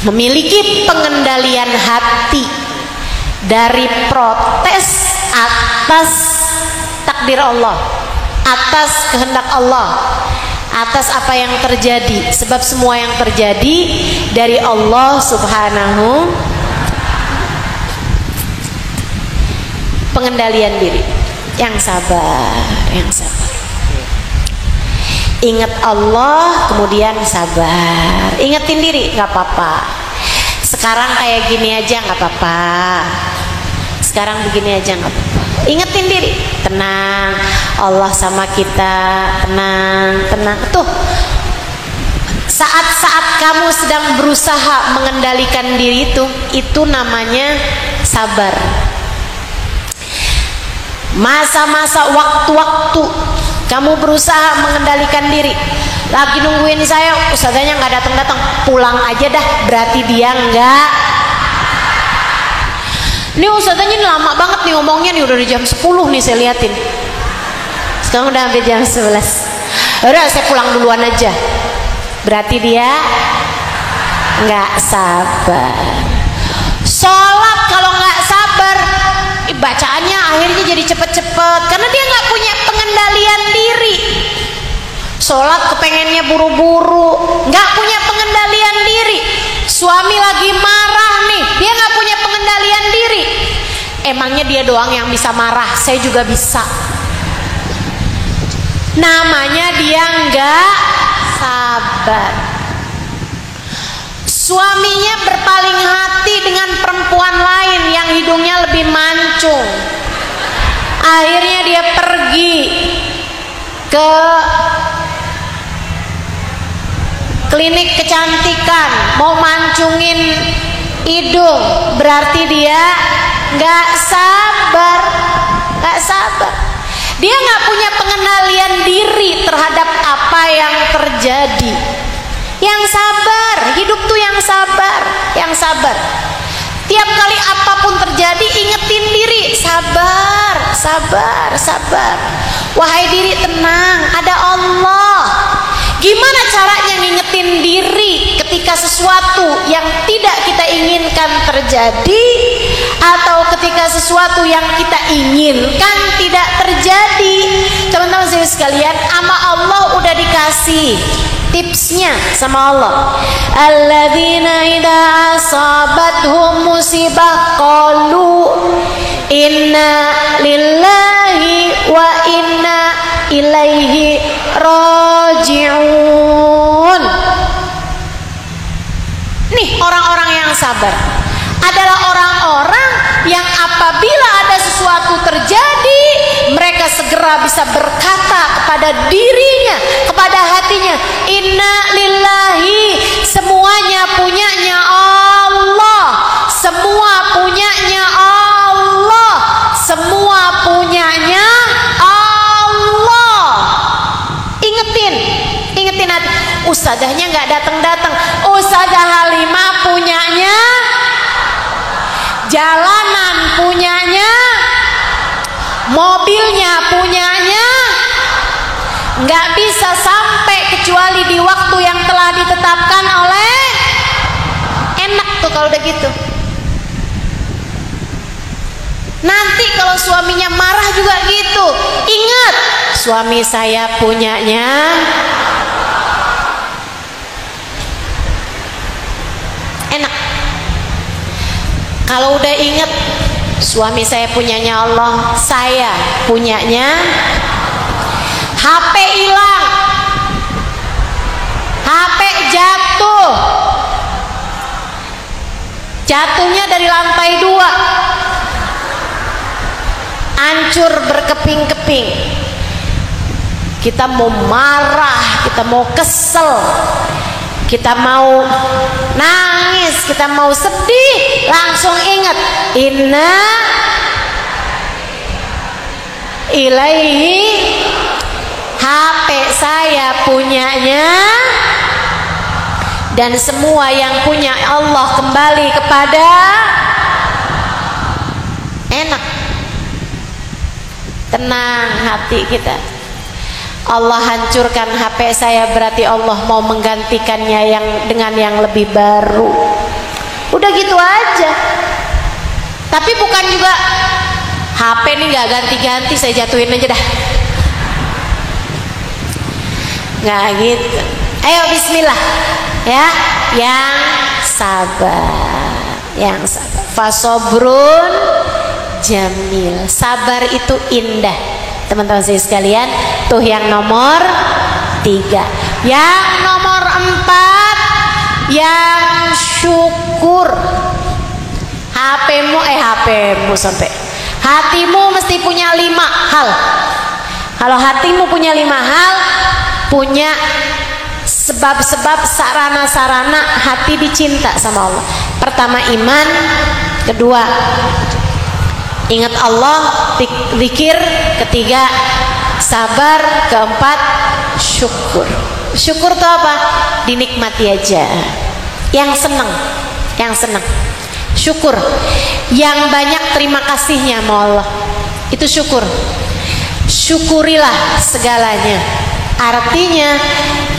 Memiliki pengendalian hati dari protes atas takdir Allah, atas kehendak Allah, atas apa yang terjadi. Sebab semua yang terjadi dari Allah Subhanahu. Pengendalian diri yang sabar, yang sabar. Ingat Allah, kemudian sabar. Ingetin diri, nggak apa-apa. Sekarang kayak gini aja nggak apa-apa. Sekarang begini aja nggak apa-apa. Ingetin diri, tenang. Allah sama kita, tenang, tenang. Tuh, saat-saat kamu sedang berusaha mengendalikan diri itu namanya sabar. Masa-masa waktu-waktu kamu berusaha mengendalikan diri, lagi nungguin saya, ustazanya nggak datang-datang, pulang aja dah, berarti dia nggak. Ini ustazanya ini lama banget nih ngomongnya nih, udah di jam 10 nih saya liatin. Sekarang udah hampir jam 11. Udah saya pulang duluan aja, berarti dia nggak sabar. Sholat kalau nggak sabar, bacaannya akhirnya jadi cepet-cepet karena dia nggak punya pengendalian diri. Sholat kepengennya buru-buru, nggak punya pengendalian diri. Suami lagi marah nih, dia nggak punya pengendalian diri. Emangnya dia doang yang bisa marah? Saya juga bisa. Namanya dia nggak sabar. Suaminya berpaling hati dengan perempuan lain yang hidungnya lebih mancung. Akhirnya dia pergi ke klinik kecantikan, mau mancungin hidung. Berarti dia nggak sabar, nggak sabar. Dia nggak punya pengendalian diri terhadap apa yang terjadi. Yang sabar, hidup tuh yang sabar, yang sabar. Tiap kali apapun terjadi, ingetin diri, sabar, sabar, sabar. Wahai diri, tenang, ada Allah. Gimana caranya ngingetin diri ketika sesuatu yang tidak kita inginkan terjadi, atau ketika sesuatu yang kita inginkan tidak terjadi? Teman-teman sekalian, sama Allah udah dikasih tipsnya sama Allah. Alladzina idza asabathum musibah qalu inna lillahi wa inna ilaihi raji'un. Nih orang-orang yang sabar adalah orang-orang yang apabila ada sesuatu terjadi, mereka segera bisa berkata kepada dirinya, kepada hatinya, inna lillahi, semuanya punyanya Allah, semua punyanya Allah, semua punyanya Allah. Ingetin, ingetin hati. Ustazahnya nggak datang-datang, Ustazah Halimah punyanya, jalanan punyanya, mobilnya punyanya. Nggak bisa sampai kecuali di waktu yang telah ditetapkan oleh. Enak tuh kalau udah gitu. Nanti kalau suaminya marah juga gitu, ingat suami saya punyanya. Enak. Kalau udah ingat suami saya punyanya Allah, saya punyanya. HP hilang, HP jatuh, jatuhnya dari lantai 2, hancur berkeping-keping. Kita mau marah, kita mau kesel, kita mau nangis, kita mau sedih, langsung ingat inna ilaihi, HP saya punyanya, dan semua yang punya Allah kembali kepada. Enak, tenang hati kita. Allah hancurkan HP saya, berarti Allah mau menggantikannya yang dengan yang lebih baru. Udah gitu aja. Tapi bukan juga HP ini gak ganti-ganti, saya jatuhin aja dah. Nggak gitu. Ayo bismillah ya, yang sabar, yang sabar. Fasobrun jamil, sabar itu indah. Teman-teman saya sekalian, tuh yang nomor 3. Yang nomor 4, yang syukur. HPmu sampai hatimu mesti punya 5 hal. Kalau hatimu punya 5 hal, punya sebab-sebab, sarana-sarana hati dicinta sama Allah. Pertama iman, kedua ingat Allah, zikir, ketiga sabar, keempat syukur. Syukur itu apa? Dinikmati aja, yang seneng, yang seneng. Syukur yang banyak terima kasihnya sama Allah, itu syukur. Syukurilah segalanya, artinya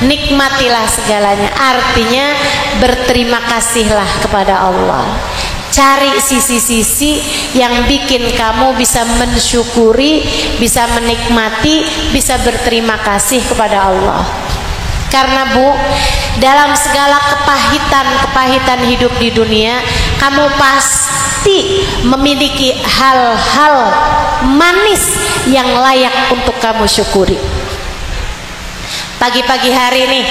nikmatilah segalanya, artinya berterima kasihlah kepada Allah. Cari sisi-sisi yang bikin kamu bisa mensyukuri, bisa menikmati, bisa berterima kasih kepada Allah. Karena Bu, dalam segala kepahitan hidup di dunia, kamu pasti memiliki hal-hal manis yang layak untuk kamu syukuri. Pagi-pagi hari nih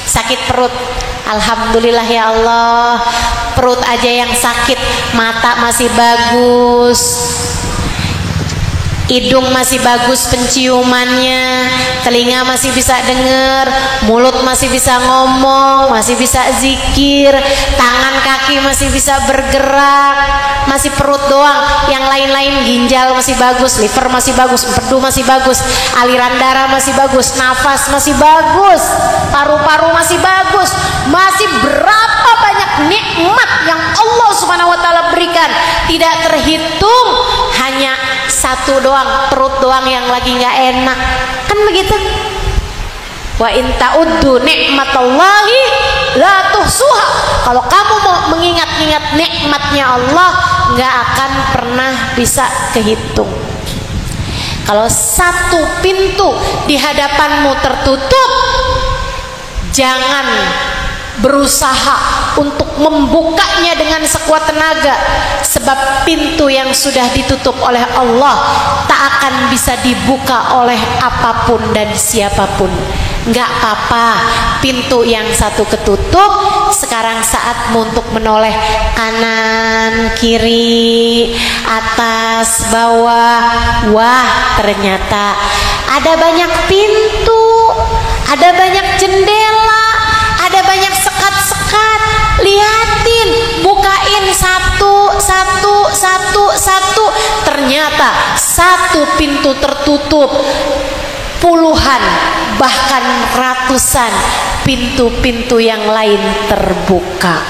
sakit perut, alhamdulillah ya Allah, perut aja yang sakit, mata masih bagus, hidung masih bagus penciumannya, telinga masih bisa dengar, mulut masih bisa ngomong, masih bisa zikir, tangan kaki masih bisa bergerak, masih perut doang, yang lain-lain ginjal masih bagus, liver masih bagus, empedu masih bagus, aliran darah masih bagus, nafas masih bagus, paru-paru masih bagus, masih berapa banyak nikmat yang Allah Subhanahu wa taala berikan, tidak terhitung, hanya satu doang, perut doang yang lagi nggak enak, kan begitu. Wa in ta'uddu nikmatallahi la tuhsuha. Kalau kamu mau mengingat-ingat nikmatnya Allah, nggak akan pernah bisa kehitung. Kalau satu pintu di hadapanmu tertutup, jangan berusaha untuk membukanya dengan sekuat tenaga, sebab pintu yang sudah ditutup oleh Allah tak akan bisa dibuka oleh apapun dan siapapun. Nggak apa-apa, pintu yang satu ketutup, sekarang saatmu untuk menoleh kanan, kiri, atas, bawah. Wah, ternyata ada banyak pintu, ada banyak jendela, ada banyak sekat-sekat. Lihatin, bukain satu. Ternyata satu pintu tertutup, puluhan bahkan ratusan pintu-pintu yang lain terbuka.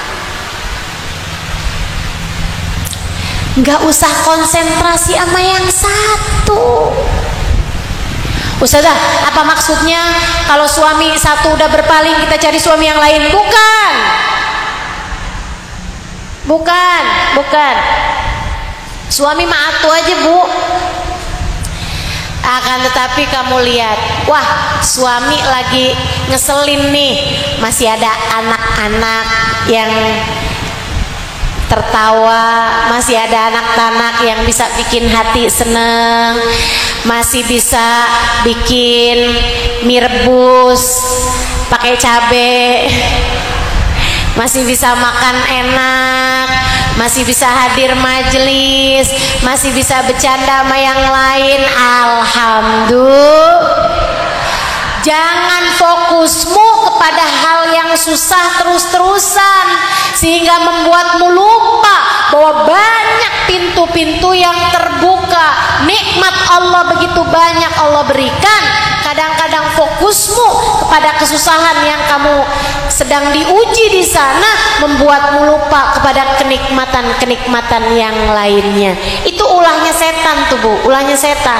Nggak usah konsentrasi sama yang satu. Ustazah, apa maksudnya kalau suami satu udah berpaling kita cari suami yang lain? Bukan. Suami mah atu aja, Bu. Akan tetapi kamu lihat, wah, suami lagi ngeselin nih, masih ada anak-anak yang tertawa, masih ada anak-anak yang bisa bikin hati seneng, masih bisa bikin mie rebus pakai cabe, masih bisa makan enak, masih bisa hadir majelis, masih bisa bercanda sama yang lain. Alhamdulillah. Jangan fokusmu kepada hal yang susah terus-terusan sehingga membuatmu lupa bahwa banyak pintu-pintu yang terbuka. Nikmat Allah begitu banyak Allah berikan. Kadang-kadang fokusmu kepada kesusahan yang kamu sedang diuji di sana membuatmu lupa kepada kenikmatan-kenikmatan yang lainnya. Itu ulahnya setan tuh, Bu. Ulahnya setan.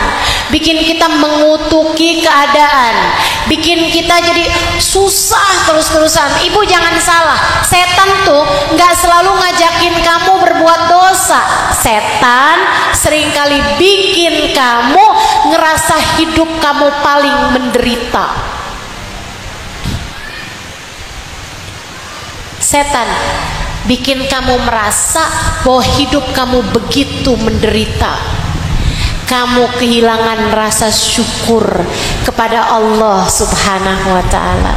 Bikin kita mengutuki keadaan, bikin kita jadi susah terus-terusan. Ibu jangan salah, setan tuh nggak selalu ngajakin kamu berbuat dosa. Setan seringkali bikin kamu ngerasa hidup kamu paling menderita. Setan bikin kamu merasa bahwa hidup kamu begitu menderita. Kamu kehilangan rasa syukur kepada Allah Subhanahu wa ta'ala.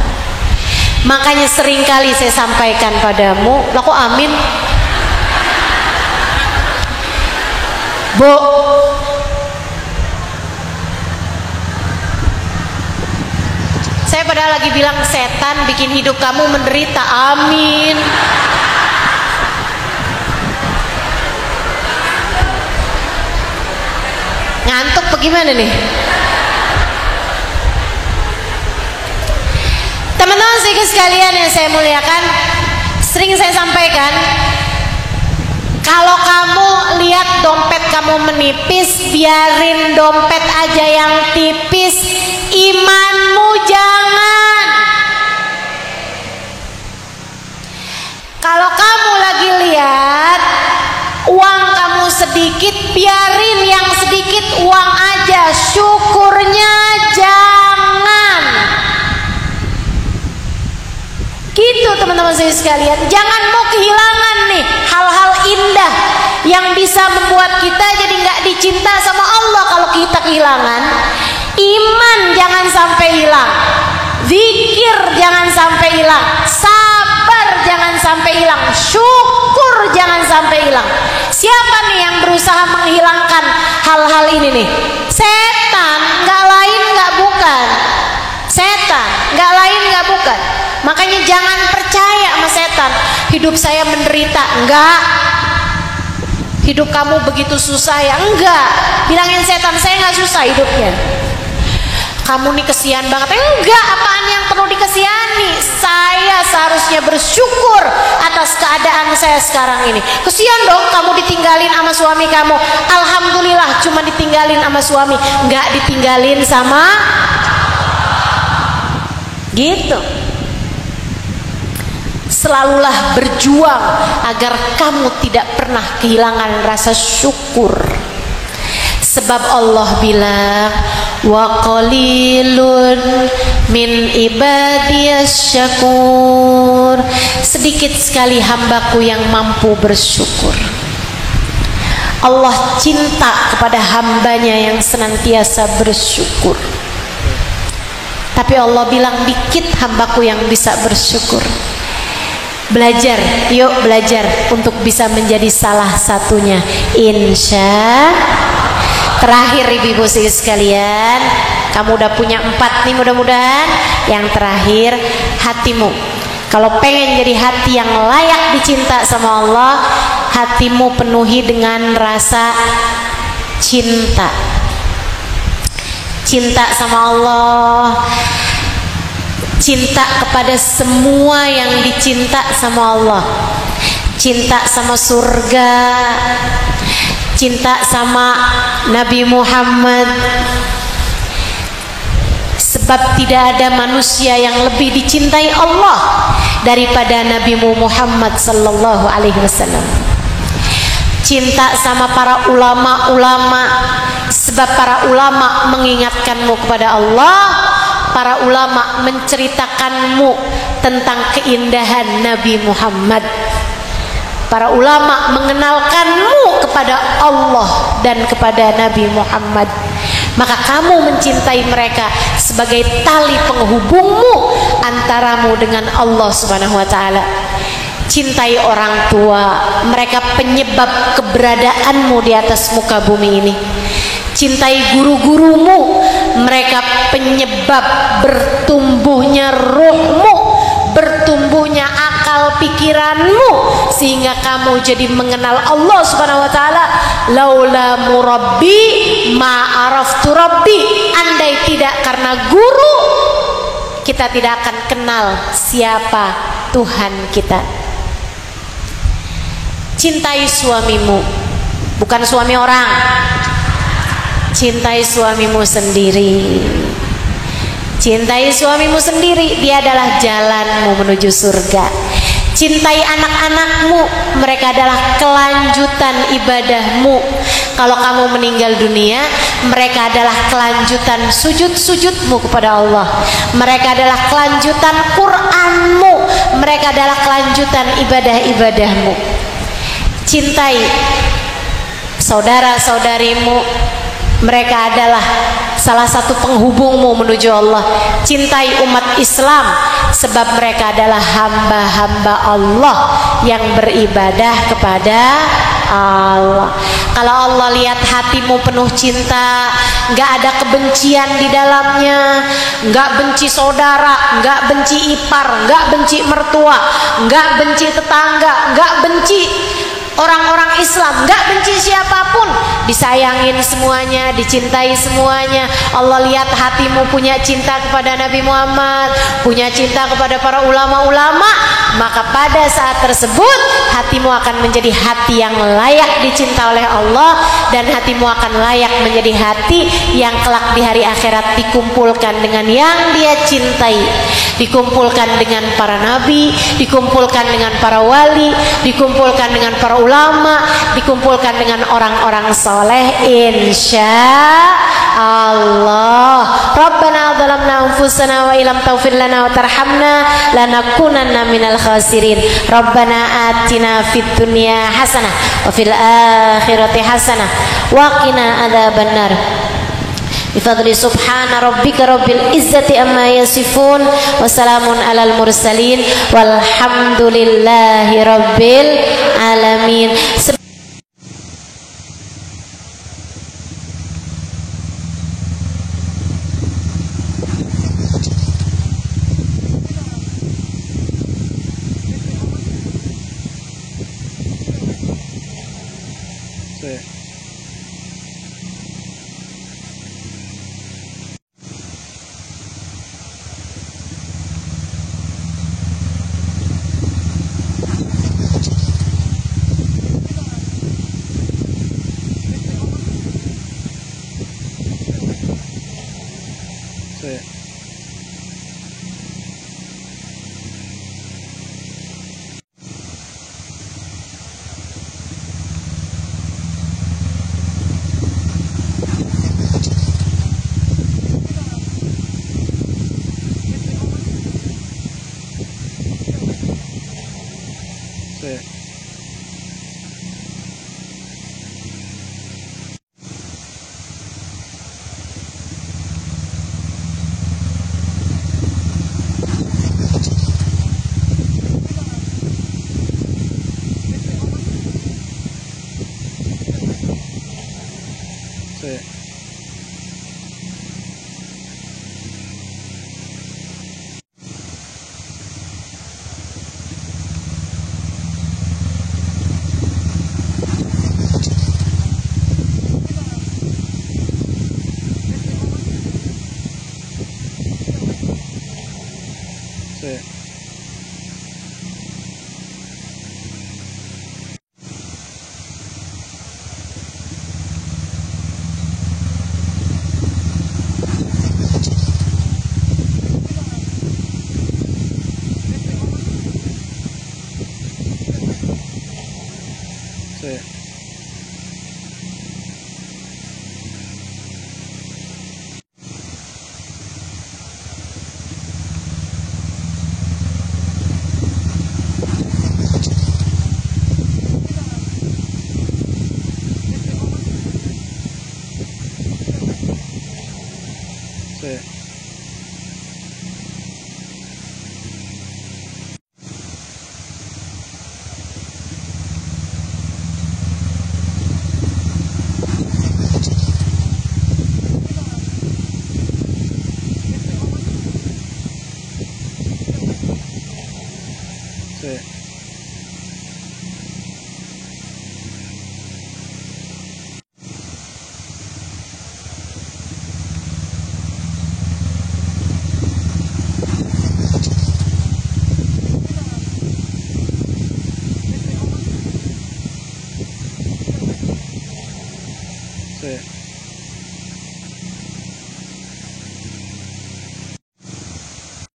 Makanya seringkali saya sampaikan padamu, lah kok amin? Bu, saya padahal lagi bilang setan bikin hidup kamu menderita. Amin. Ngantuk bagaimana nih? Teman-teman sekalian yang saya muliakan, sering saya sampaikan, kalau kamu lihat dompet kamu menipis, biarin dompet aja yang tipis, imanmu jangan. Kalau kamu lagi lihat uang kamu sedikit, biarin yang sedikit uang aja, syukurnya jangan. Gitu teman-teman saya sekalian, jangan mau kehilangan nih hal-hal indah yang bisa membuat kita jadi nggak dicinta sama Allah. Kalau kita kehilangan iman, jangan sampai hilang. Zikir jangan sampai hilang, sabar jangan sampai hilang, syukur jangan sampai hilang. Siapa nih yang berusaha menghilangkan hal-hal ini nih? Setan, nggak lain nggak bukan. Setan, nggak lain nggak bukan. Makanya jangan percaya sama setan. Hidup saya menderita, enggak. Hidup kamu begitu susah ya, enggak. Bilangin setan, saya nggak susah hidupnya. Kamu nih kesian banget, enggak. Apaan yang perlu dikesihani? Saya seharusnya bersyukur atas keadaan saya sekarang ini. Kesian dong kamu ditinggalin sama suami kamu. Alhamdulillah cuma ditinggalin sama suami, enggak ditinggalin sama gitu. Selalulah berjuang agar kamu tidak pernah kehilangan rasa syukur. Sebab Allah bilang, wa qalilun min ibadiyas syakur. Sedikit sekali hambaku yang mampu bersyukur. Allah cinta kepada hambanya yang senantiasa bersyukur. Tapi Allah bilang dikit hambaku yang bisa bersyukur. Belajar, yuk belajar untuk bisa menjadi salah satunya, insya. Terakhir ibu-ibu sekalian, kamu udah punya 4 nih mudah-mudahan. Yang terakhir, hatimu. Kalau pengen jadi hati yang layak dicinta sama Allah, hatimu penuhi dengan rasa cinta. Cinta sama Allah, cinta kepada semua yang dicinta sama Allah, cinta sama surga, cinta sama Nabi Muhammad, Sebab tidak ada manusia yang lebih dicintai Allah daripada Nabi Muhammad sallallahu alaihi wasallam. Cinta sama para ulama-ulama, sebab para ulama mengingatkanmu kepada Allah, para ulama menceritakanmu tentang keindahan Nabi Muhammad. Para ulama mengenalkanmu kepada Allah dan kepada Nabi Muhammad. Maka kamu mencintai mereka sebagai tali penghubungmu antaramu dengan Allah Subhanahu wa taala. Cintai orang tua, mereka penyebab keberadaanmu di atas muka bumi ini. Cintai guru-gurumu, mereka penyebab bertumbuhnya ruhmu, bertumbuhnya akal pikiranmu, sehingga kamu jadi mengenal Allah Subhanahu wa taala. Laula murabbi ma araftu rabbi. Andai tidak karena guru, kita tidak akan kenal siapa Tuhan kita. Cintai suamimu, bukan suami orang. Cintai suamimu sendiri. Cintai suamimu sendiri, dia adalah jalanmu menuju surga. Cintai anak-anakmu, mereka adalah kelanjutan ibadahmu. Kalau kamu meninggal dunia, mereka adalah kelanjutan sujud-sujudmu kepada Allah. Mereka adalah kelanjutan Qur'anmu. Mereka adalah kelanjutan ibadah-ibadahmu. Cintai saudara-saudarimu, mereka adalah salah satu penghubungmu menuju Allah. Cintai umat Islam, sebab mereka adalah hamba-hamba Allah yang beribadah kepada Allah. Kalau Allah lihat hatimu penuh cinta, nggak ada kebencian di dalamnya, nggak benci saudara, nggak benci ipar, nggak benci mertua, nggak benci tetangga, nggak benci orang-orang Islam, nggak benci siapapun, disayangin semuanya, dicintai semuanya. Allah lihat hatimu punya cinta kepada Nabi Muhammad, punya cinta kepada para ulama-ulama, maka pada saat tersebut hatimu akan menjadi hati yang layak dicinta oleh Allah, dan hatimu akan layak menjadi hati yang kelak di hari akhirat dikumpulkan dengan yang dia cintai, dikumpulkan dengan para nabi, dikumpulkan dengan para wali, dikumpulkan dengan para ulama, dikumpulkan dengan orang-orang soleh, insya Allah. Rabbana zalamna anfusana wa ilam taghfir lana wa tarhamna lanakunanna minal khasirin. Rabbana atina fid dunya hasanah wa fil akhirati hasanah wa qina adzabannar. Bifadli subhana rabbika rabbil izzati amma yasifun wa salamun alal mursalin walhamdulillahi rabbil alamin. Sí. Sí. Sí. Sí.